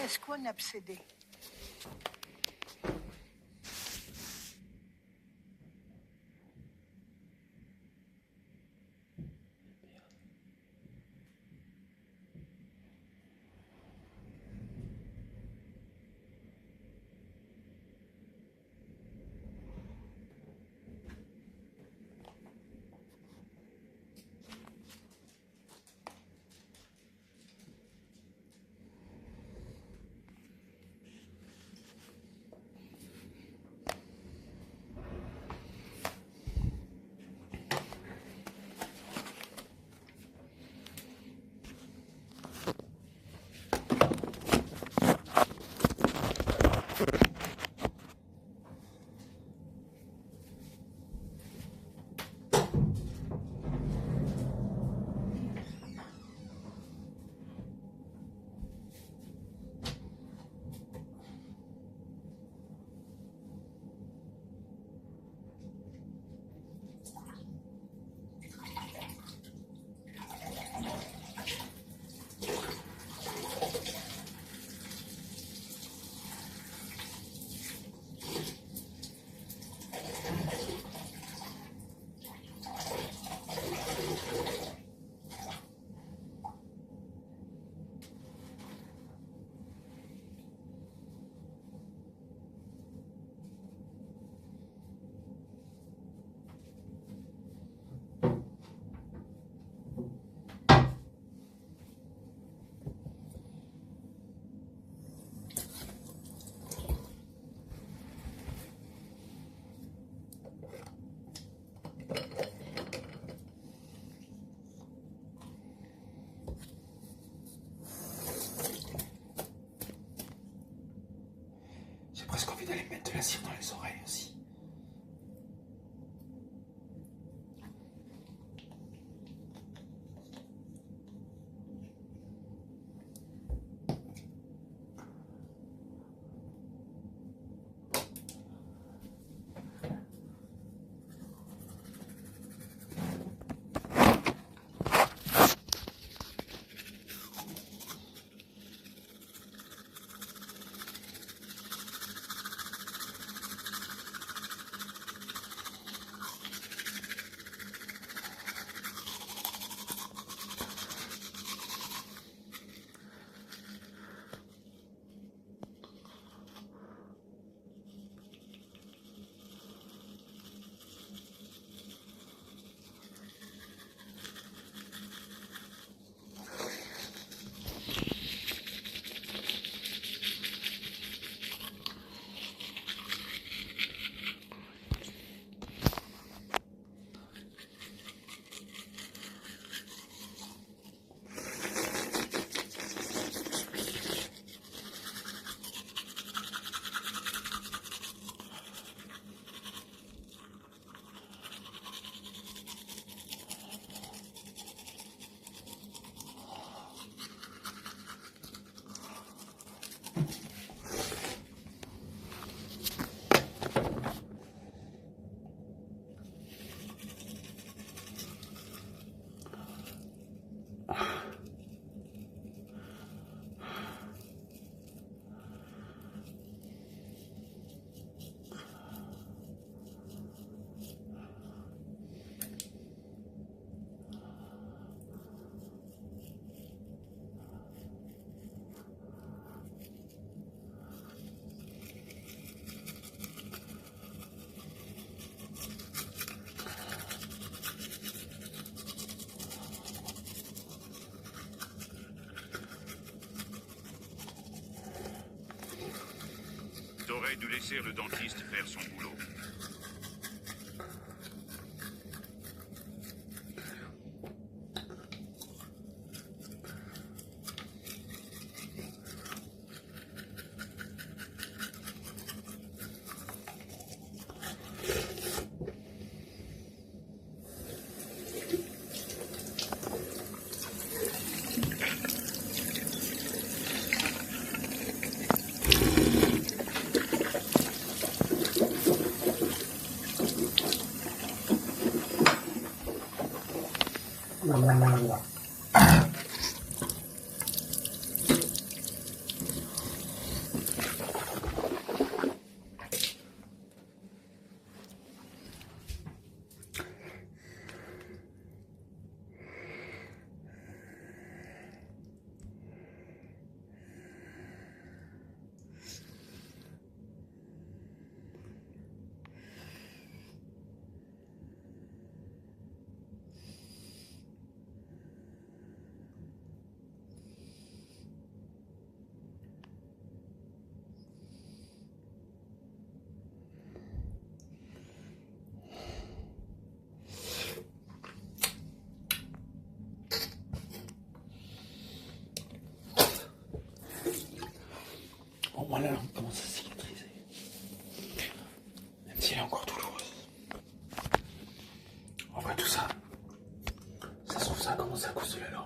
Qu'est-ce qu'un abcédé? J'ai presque envie d'aller mettre de la cire dans les oreilles aussi. T'aurais dû laisser le dentiste faire son boulot. moi la langue commence à cicatriser. Même si elle est encore douloureuse. En vrai, tout ça, ça se trouve, ça a commencé à cause de la langue.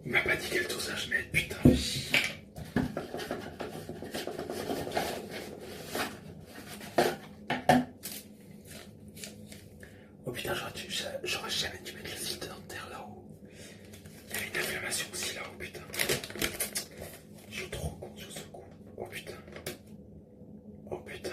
Il m'a pas dit quel dosage mettre, putain. Oh putain, j'aurais jamais dû mettre le filtre dentaire là-haut. Il y avait une inflammation aussi là-haut, putain. Je suis trop con sur ce coup. Oh putain. Oh putain.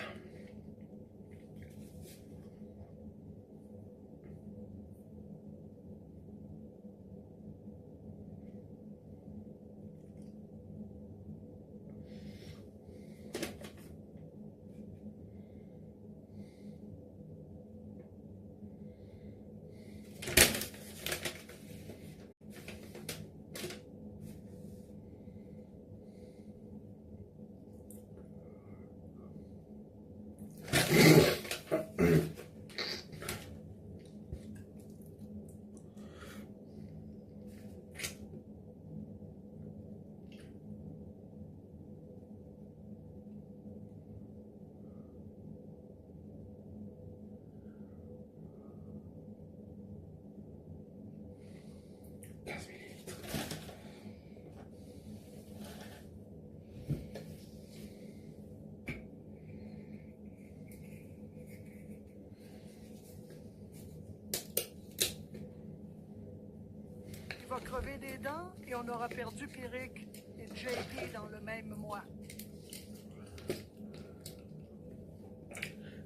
Il va crever des dents et on aura perdu Pierrick et JP dans le même mois.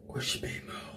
Quoi, JP est mort?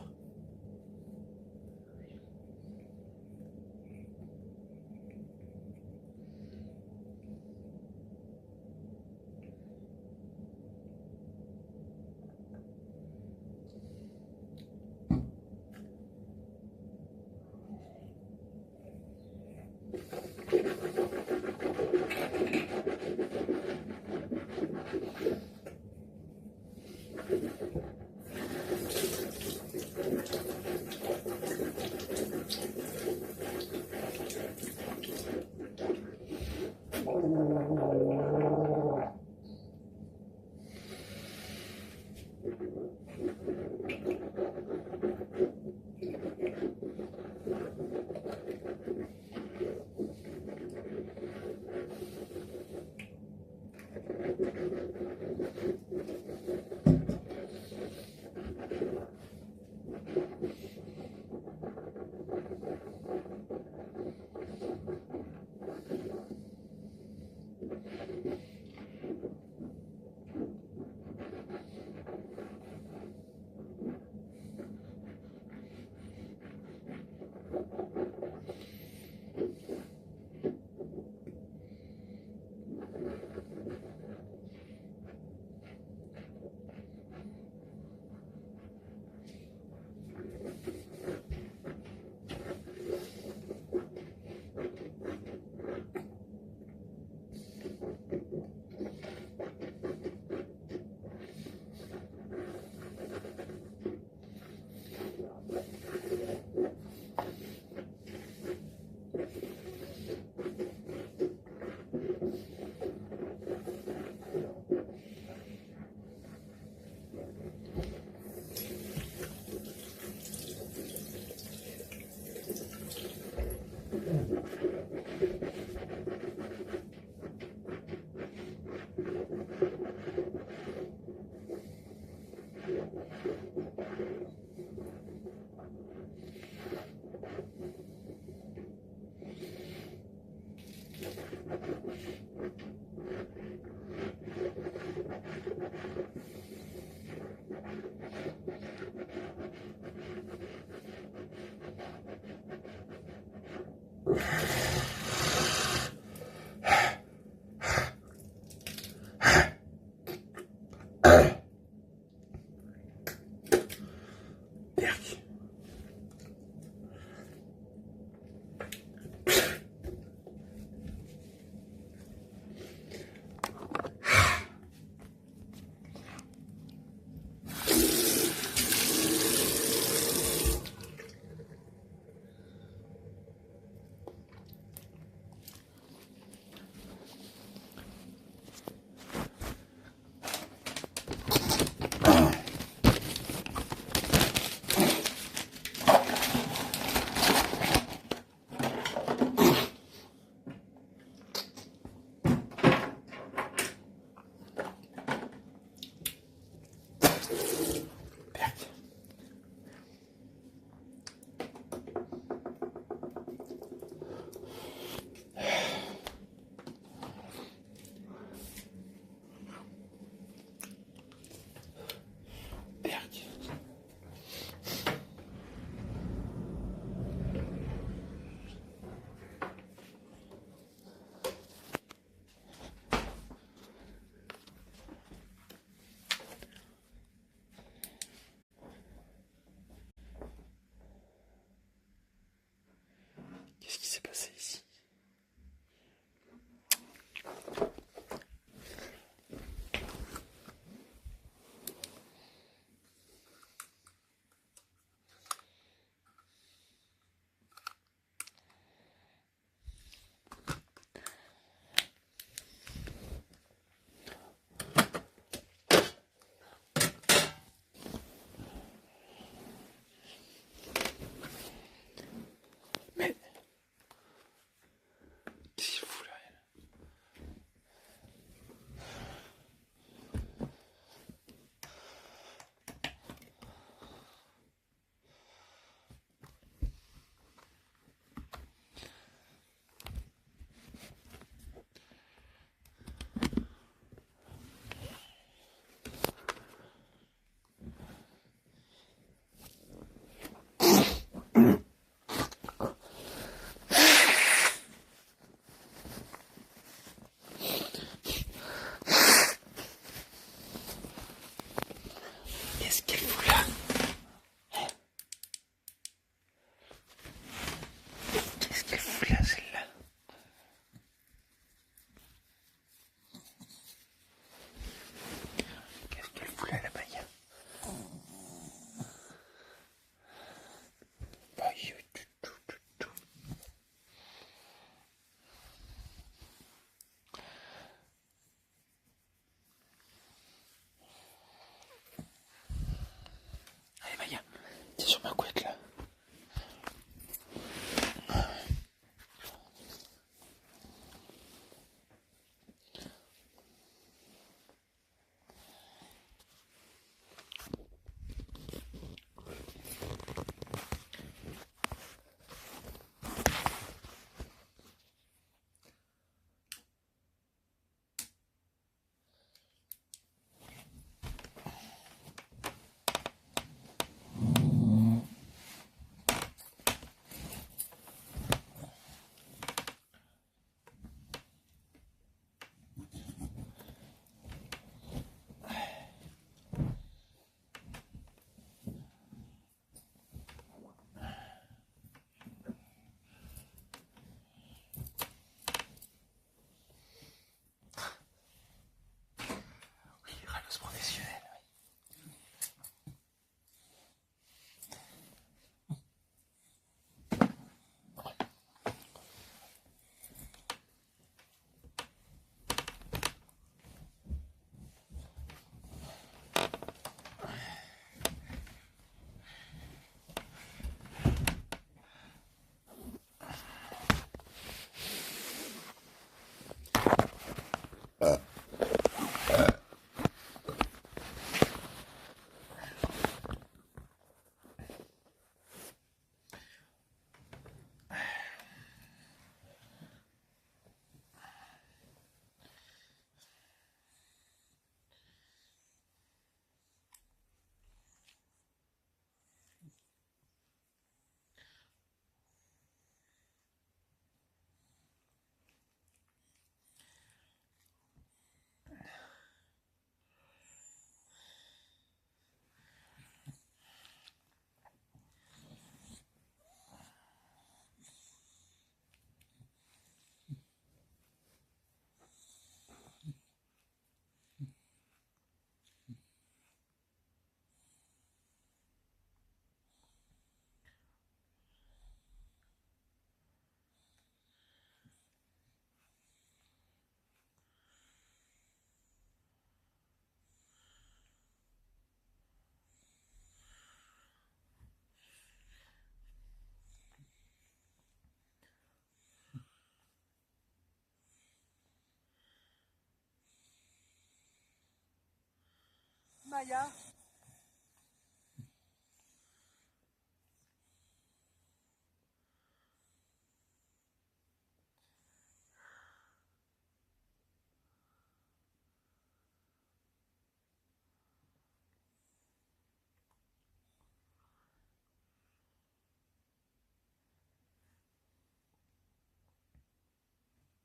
Maya,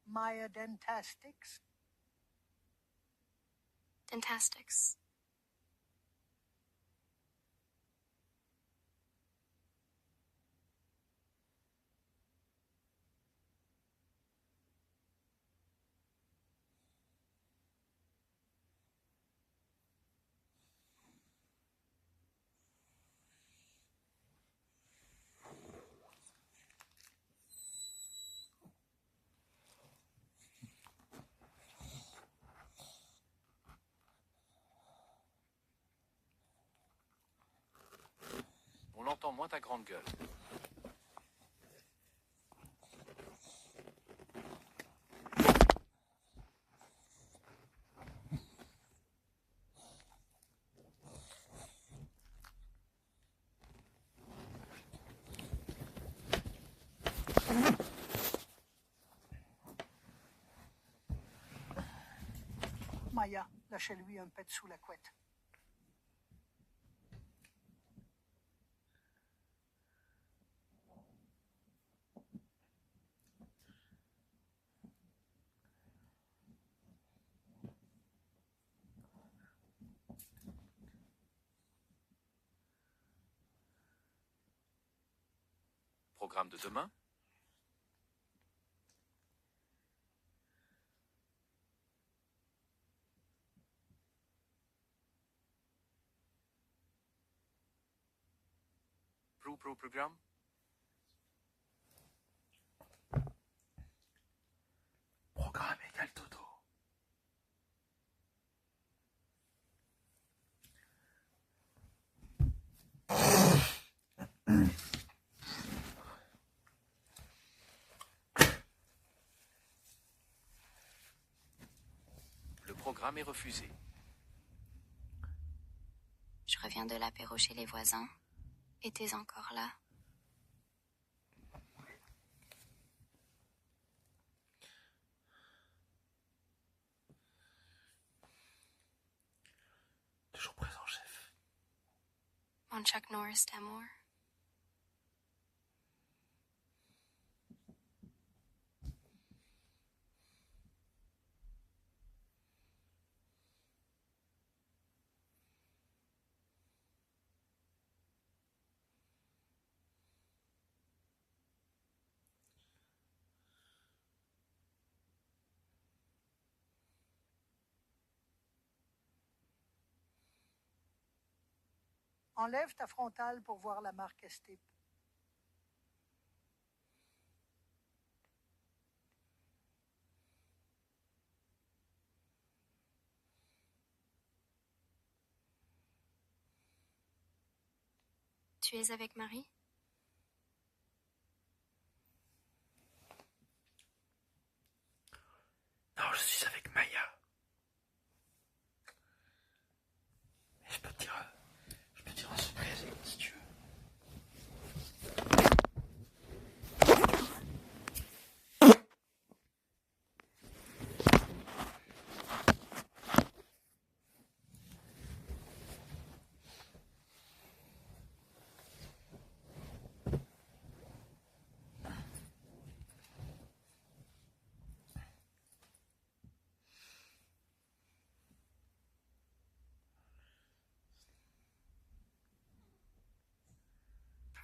Maya Dentastics. Dentastics. On entend moins ta grande gueule. Maya, lâchez-lui un pet sous la couette. Programme de demain. Programme. Programme égale dodo. Le programme est refusé. Je reviens de l'apéro chez les voisins. Et t'es encore là. Toujours présent, chef. Mon Chuck Norris d'amour. Enlève ta frontale pour voir la marque Estip. Tu es avec Marie? Non, je suis avec Maya.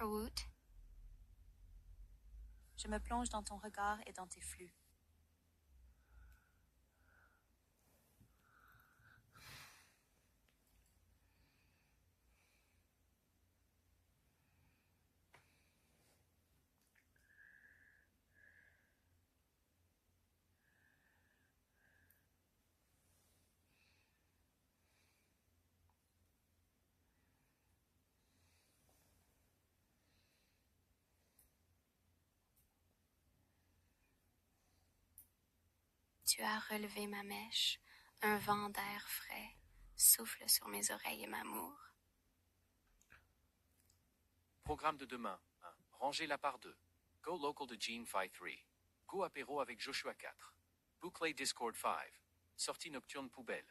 Perwoot. Je me plonge dans ton regard et dans tes flux. Tu as relevé ma mèche, un vent d'air frais souffle sur mes oreilles et m'amour. Programme de demain. 1. Ranger la part 2. Go local de Gene 5-3. Go apéro avec Joshua 4. Boucler Discord 5. Sortie nocturne poubelle.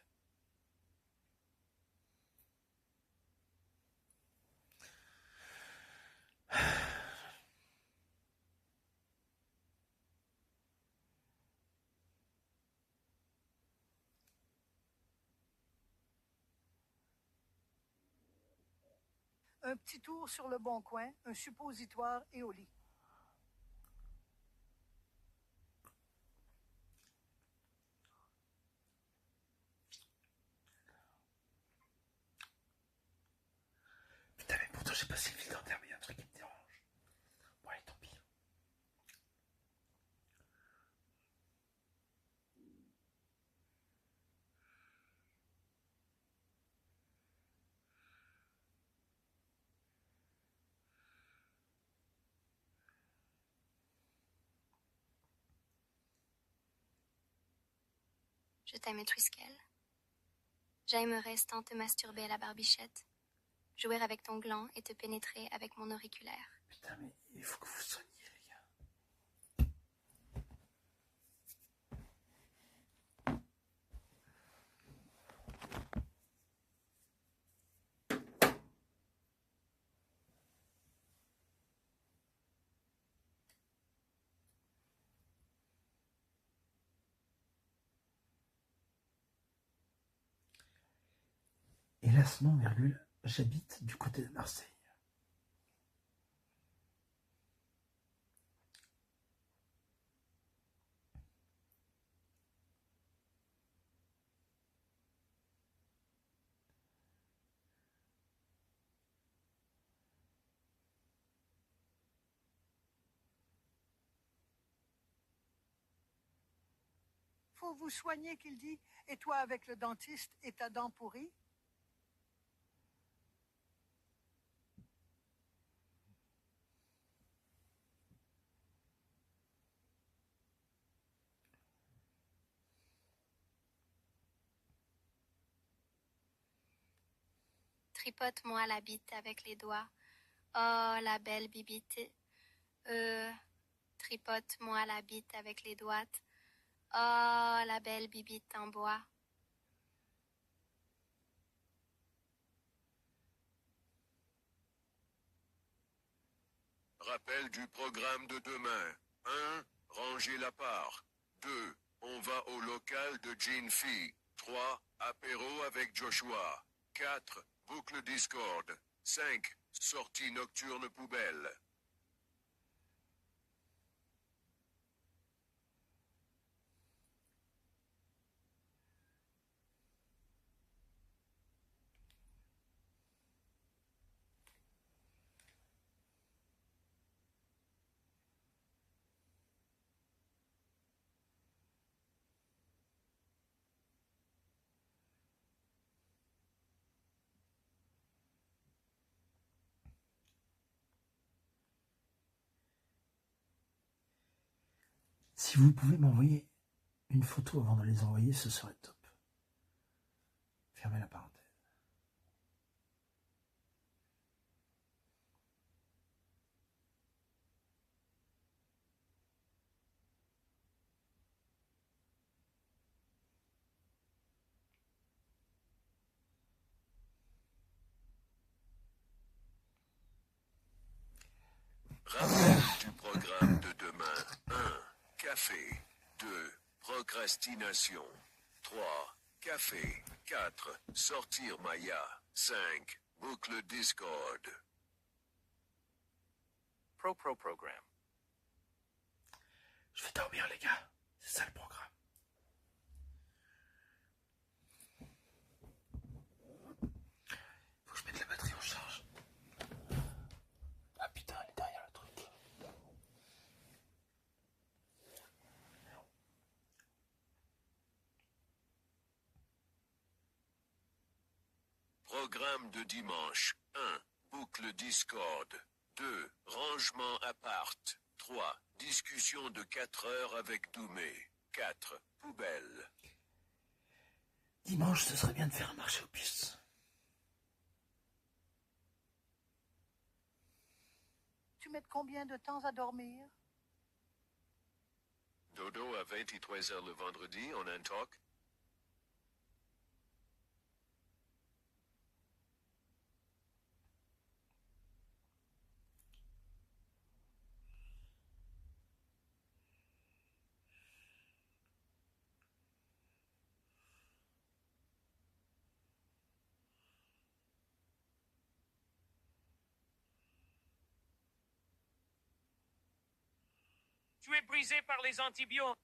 Un petit tour sur le bon coin, un suppositoire et au lit. Putain, mais pourtant j'ai passé le fil dentaire, mais il y a un truc qui me dérange. Bon, allez, tant pis. Je t'aime, Triskel. J'aimerais tant te masturber à la barbichette, jouer avec ton gland et te pénétrer avec mon auriculaire. Putain, mais il faut que vous soigniez, les gars. Hélas non, virgule, j'habite du côté de Marseille. Faut vous soigner, qu'il dit, et toi avec le dentiste et ta dent pourrie. Tripote-moi la bite avec les doigts. Oh, la belle bibite. Tripote-moi la bite avec les doigts. Oh, la belle bibite en bois. Rappel du programme de demain. 1. Ranger la part. 2. On va au local de Gene Phi. 3. Apéro avec Joshua. 4. Boucle Discord. 5. Sortie nocturne poubelle. Si vous pouvez m'envoyer une photo avant de les envoyer, ce serait top. Fermez la parenthèse. Rappel du programme de demain. 1. Café. 2. Procrastination. 3. Café. 4. Sortir Maya. 5. Boucle Discord. Program. Je vais dormir, les gars. C'est ça le programme. Faut que je mette la batterie en charge. Ah putain, elle est derrière le truc. Programme de dimanche. 1. Boucle Discord. 2. Rangement appart. 3. Discussion de 4 heures avec Doumé. 4. Poubelle. Dimanche, ce serait bien de faire un marché aux puces. Tu mets combien de temps à dormir? Dodo à 23h le vendredi, on a un talk. Tu es brisé par les antibiotiques.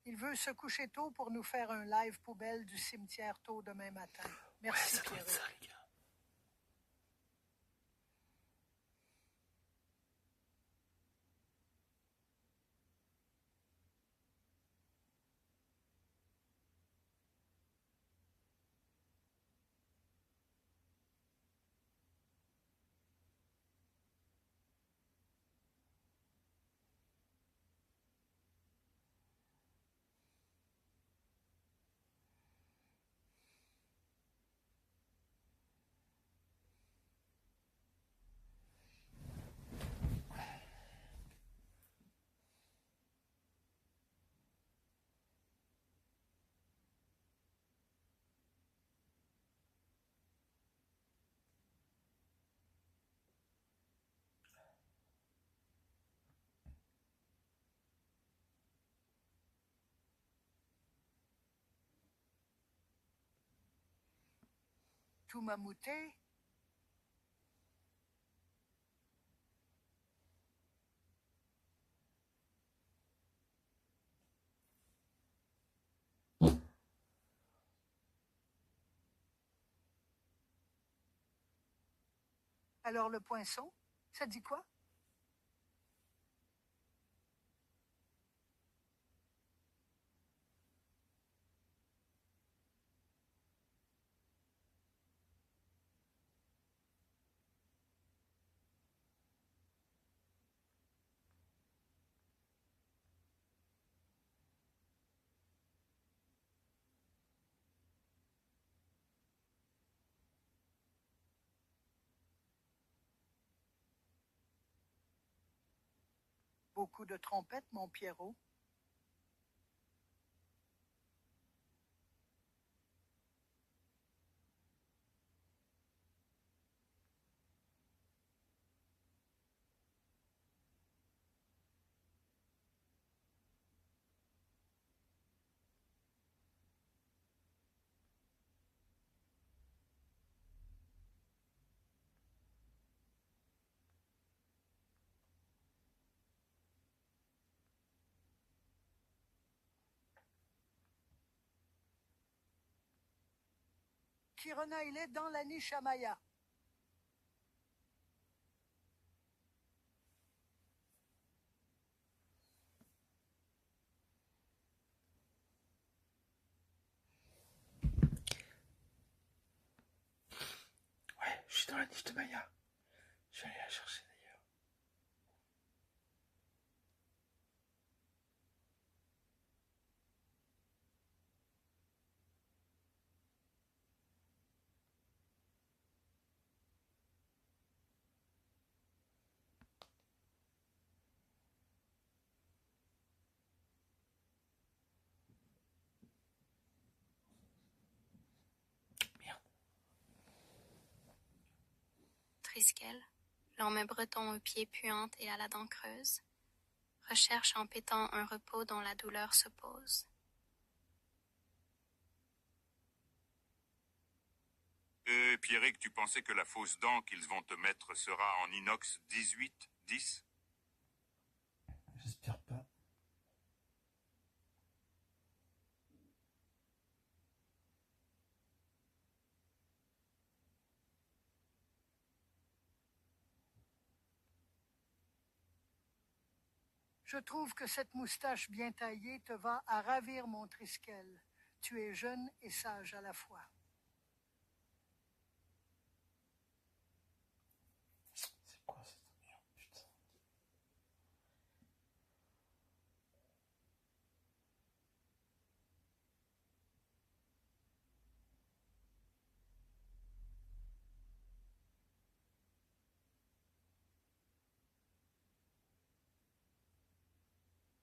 Il veut se coucher tôt pour nous faire un live poubelle du cimetière tôt demain matin. Merci, Ouais, ça doit être Pierre. ça, les gars. Tout m'a mouté. Alors le poinçon, ça dit quoi? Beaucoup de trompettes, mon Pierrot. Kirona, il est dans la niche à Maya. Ouais, je suis dans la niche de Maya. Je vais aller la chercher d'ailleurs. Triskel, l'homme breton aux pieds puantes et à la dent creuse, recherche en pétant un repos dont la douleur s'oppose. Pierrick, tu pensais que la fausse dent qu'ils vont te mettre sera en inox 18-10? J'espère pas. Je trouve que cette moustache bien taillée te va à ravir mon Triskel. Tu es jeune et sage à la fois. C'est quoi cette merde, putain.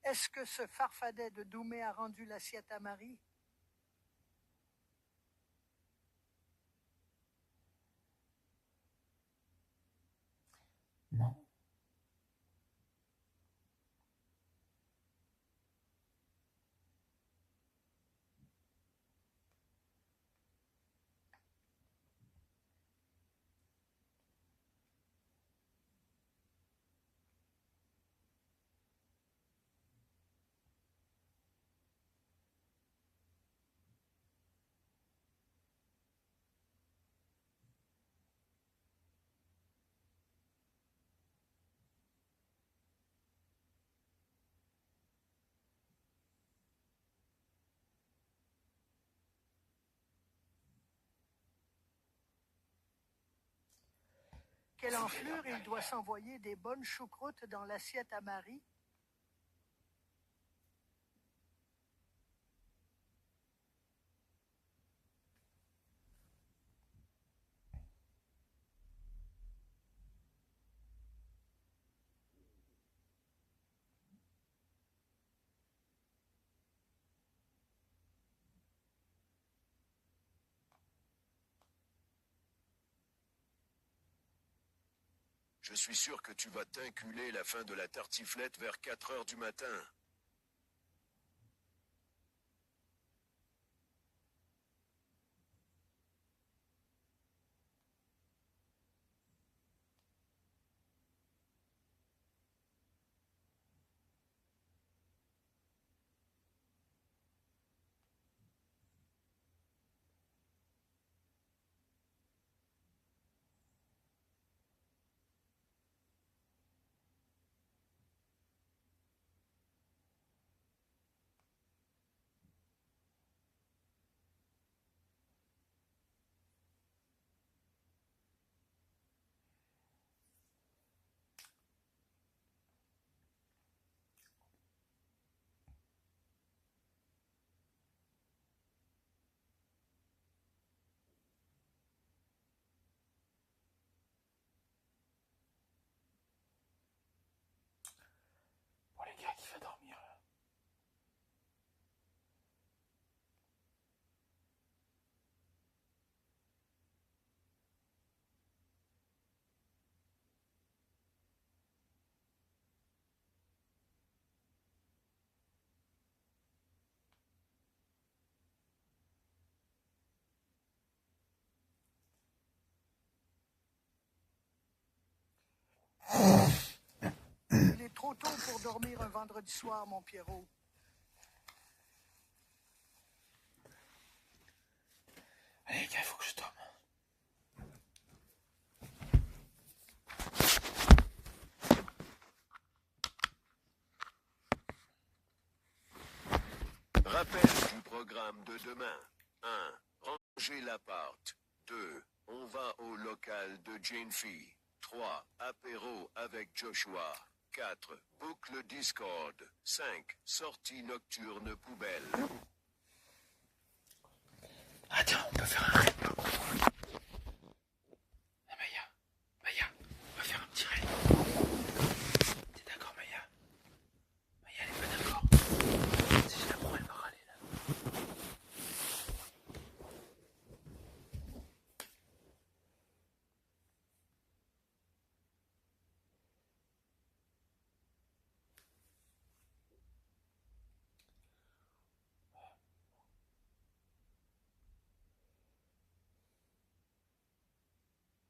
Est-ce que ce farfadet de Doumé a rendu l'assiette à Marie? Non. Quelle enflure, il doit s'envoyer des bonnes choucroutes dans l'assiette à Marie. Je suis sûr que tu vas t'inculer la fin de la tartiflette vers 4 heures du matin. Bon les gars, qui va dormir là? Il est trop tôt pour dormir un vendredi soir, mon Pierrot. Allez les gars, il faut que je dorme. Rappel du programme de demain. 1. Ranger l'appart. 2. On va au local de Jane Fee. 3. Apéro avec Joshua. 4. Boucle Discord. 5. Sortie nocturne poubelle. Ah tiens, on peut faire un raid par contre. Ah, Maya, on va faire un petit raid. T'es d'accord Maya? Maya elle est pas d'accord. Si je la prends elle va râler là.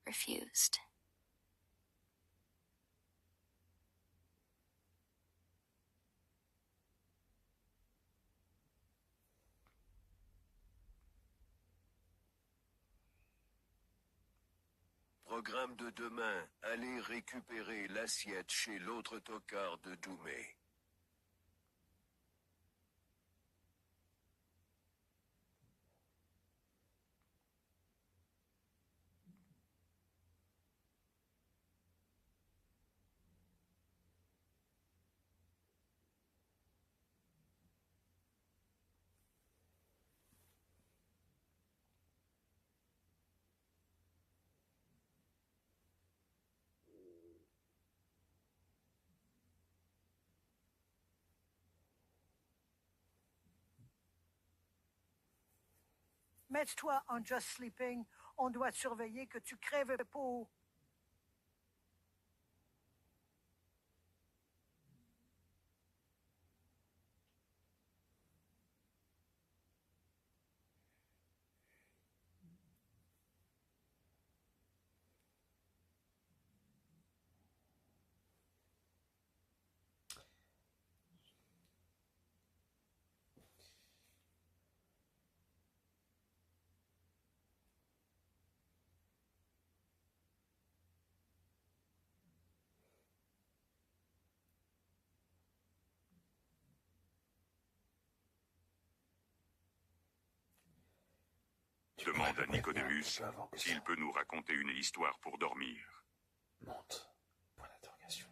refused. Programme de demain, allez récupérer l'assiette chez l'autre tocard de Doumé. Mets-toi en just sleeping. On doit surveiller que tu crèves pas. Demande à Nicodemus s'il peut nous raconter une histoire pour dormir. Monte. Point d'interrogation.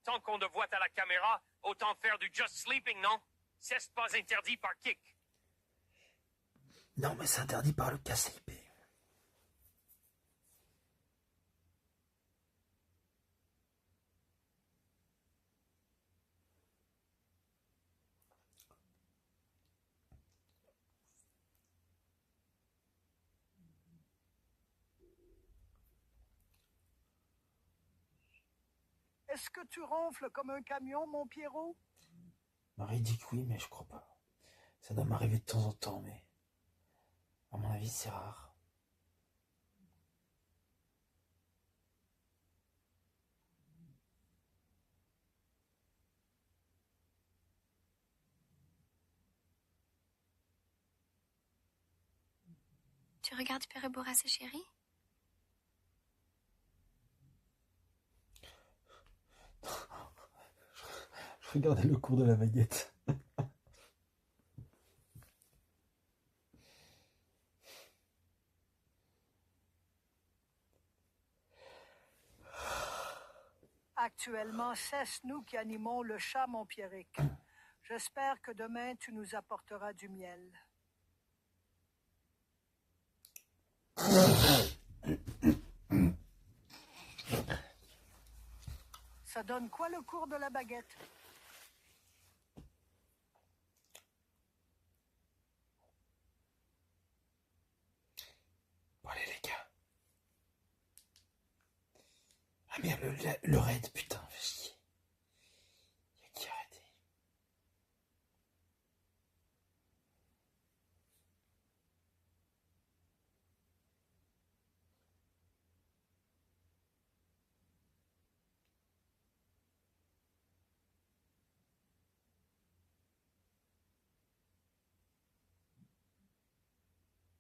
Tant qu'on te voit à la caméra, autant faire du just sleeping, non? C'est pas interdit par Kick. Non, mais c'est interdit par le KCIP. Est-ce que tu ronfles comme un camion, mon Pierrot? Marie dit que oui, mais je crois pas. Ça doit m'arriver de temps en temps, mais à mon avis, c'est rare. Tu regardes Père Bourrassé, chérie? Je regardais le cours de la baguette. Actuellement, c'est nous qui animons le chat, mon Pierrick. J'espère que demain, tu nous apporteras du miel. Ça donne quoi le cours de la baguette? Bon, allez, les gars. Ah merde, le raid, putain, fais chier. Y'a qui a arrêté?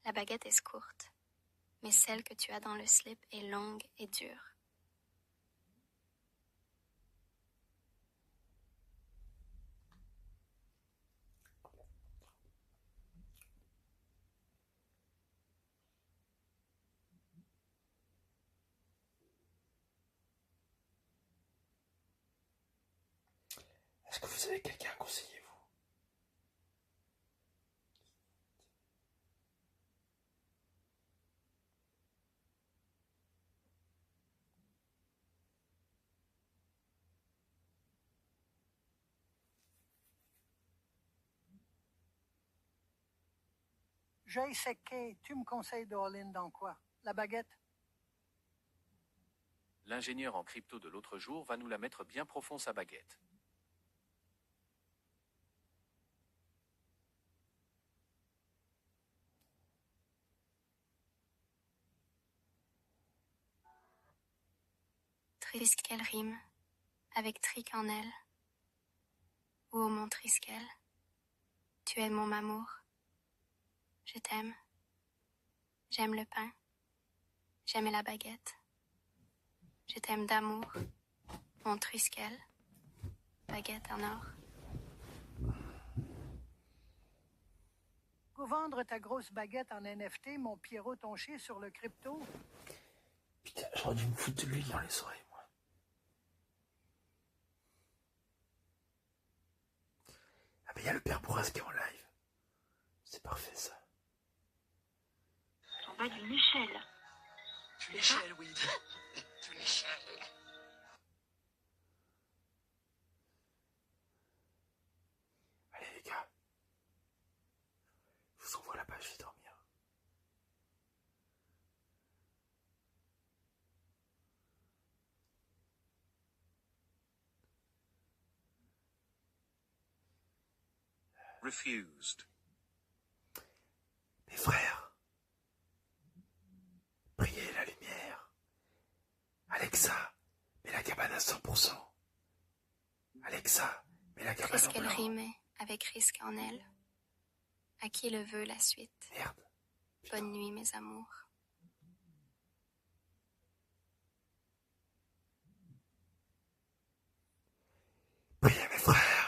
La baguette est courte, mais celle que tu as dans le slip est longue et dure. Est-ce que vous avez quelqu'un à conseiller, vous? Jay Seké, tu me conseilles d'all-in dans quoi? La baguette? L'ingénieur en crypto de l'autre jour va nous la mettre bien profond sa baguette. Triskel rime avec trick en elle. Ô mon Triskel, tu es mon amour. Je t'aime. J'aime le pain. J'aime la baguette. Je t'aime d'amour. Mon Triskel, baguette en or. Pour vendre ta grosse baguette en NFT, mon Pierrot ton chien sur le crypto. Putain, j'aurais dû me foutre de l'huile dans les oreilles, moi. Ah, mais il y a le père Bourras qui est en live. C'est parfait, ça. En bas d'une échelle. Une échelle, oui. Une échelle. Allez, les gars. Je vous envoie là-bas, je vais dormir. Refused. Mes frères, priez la lumière. Alexa, mets la cabane à 100%. Alexa, mets la cabane en Triskel blanc. rime avec risque en elle. À qui le veut la suite? Merde. Bonne nuit, mes amours. Priez mes frères.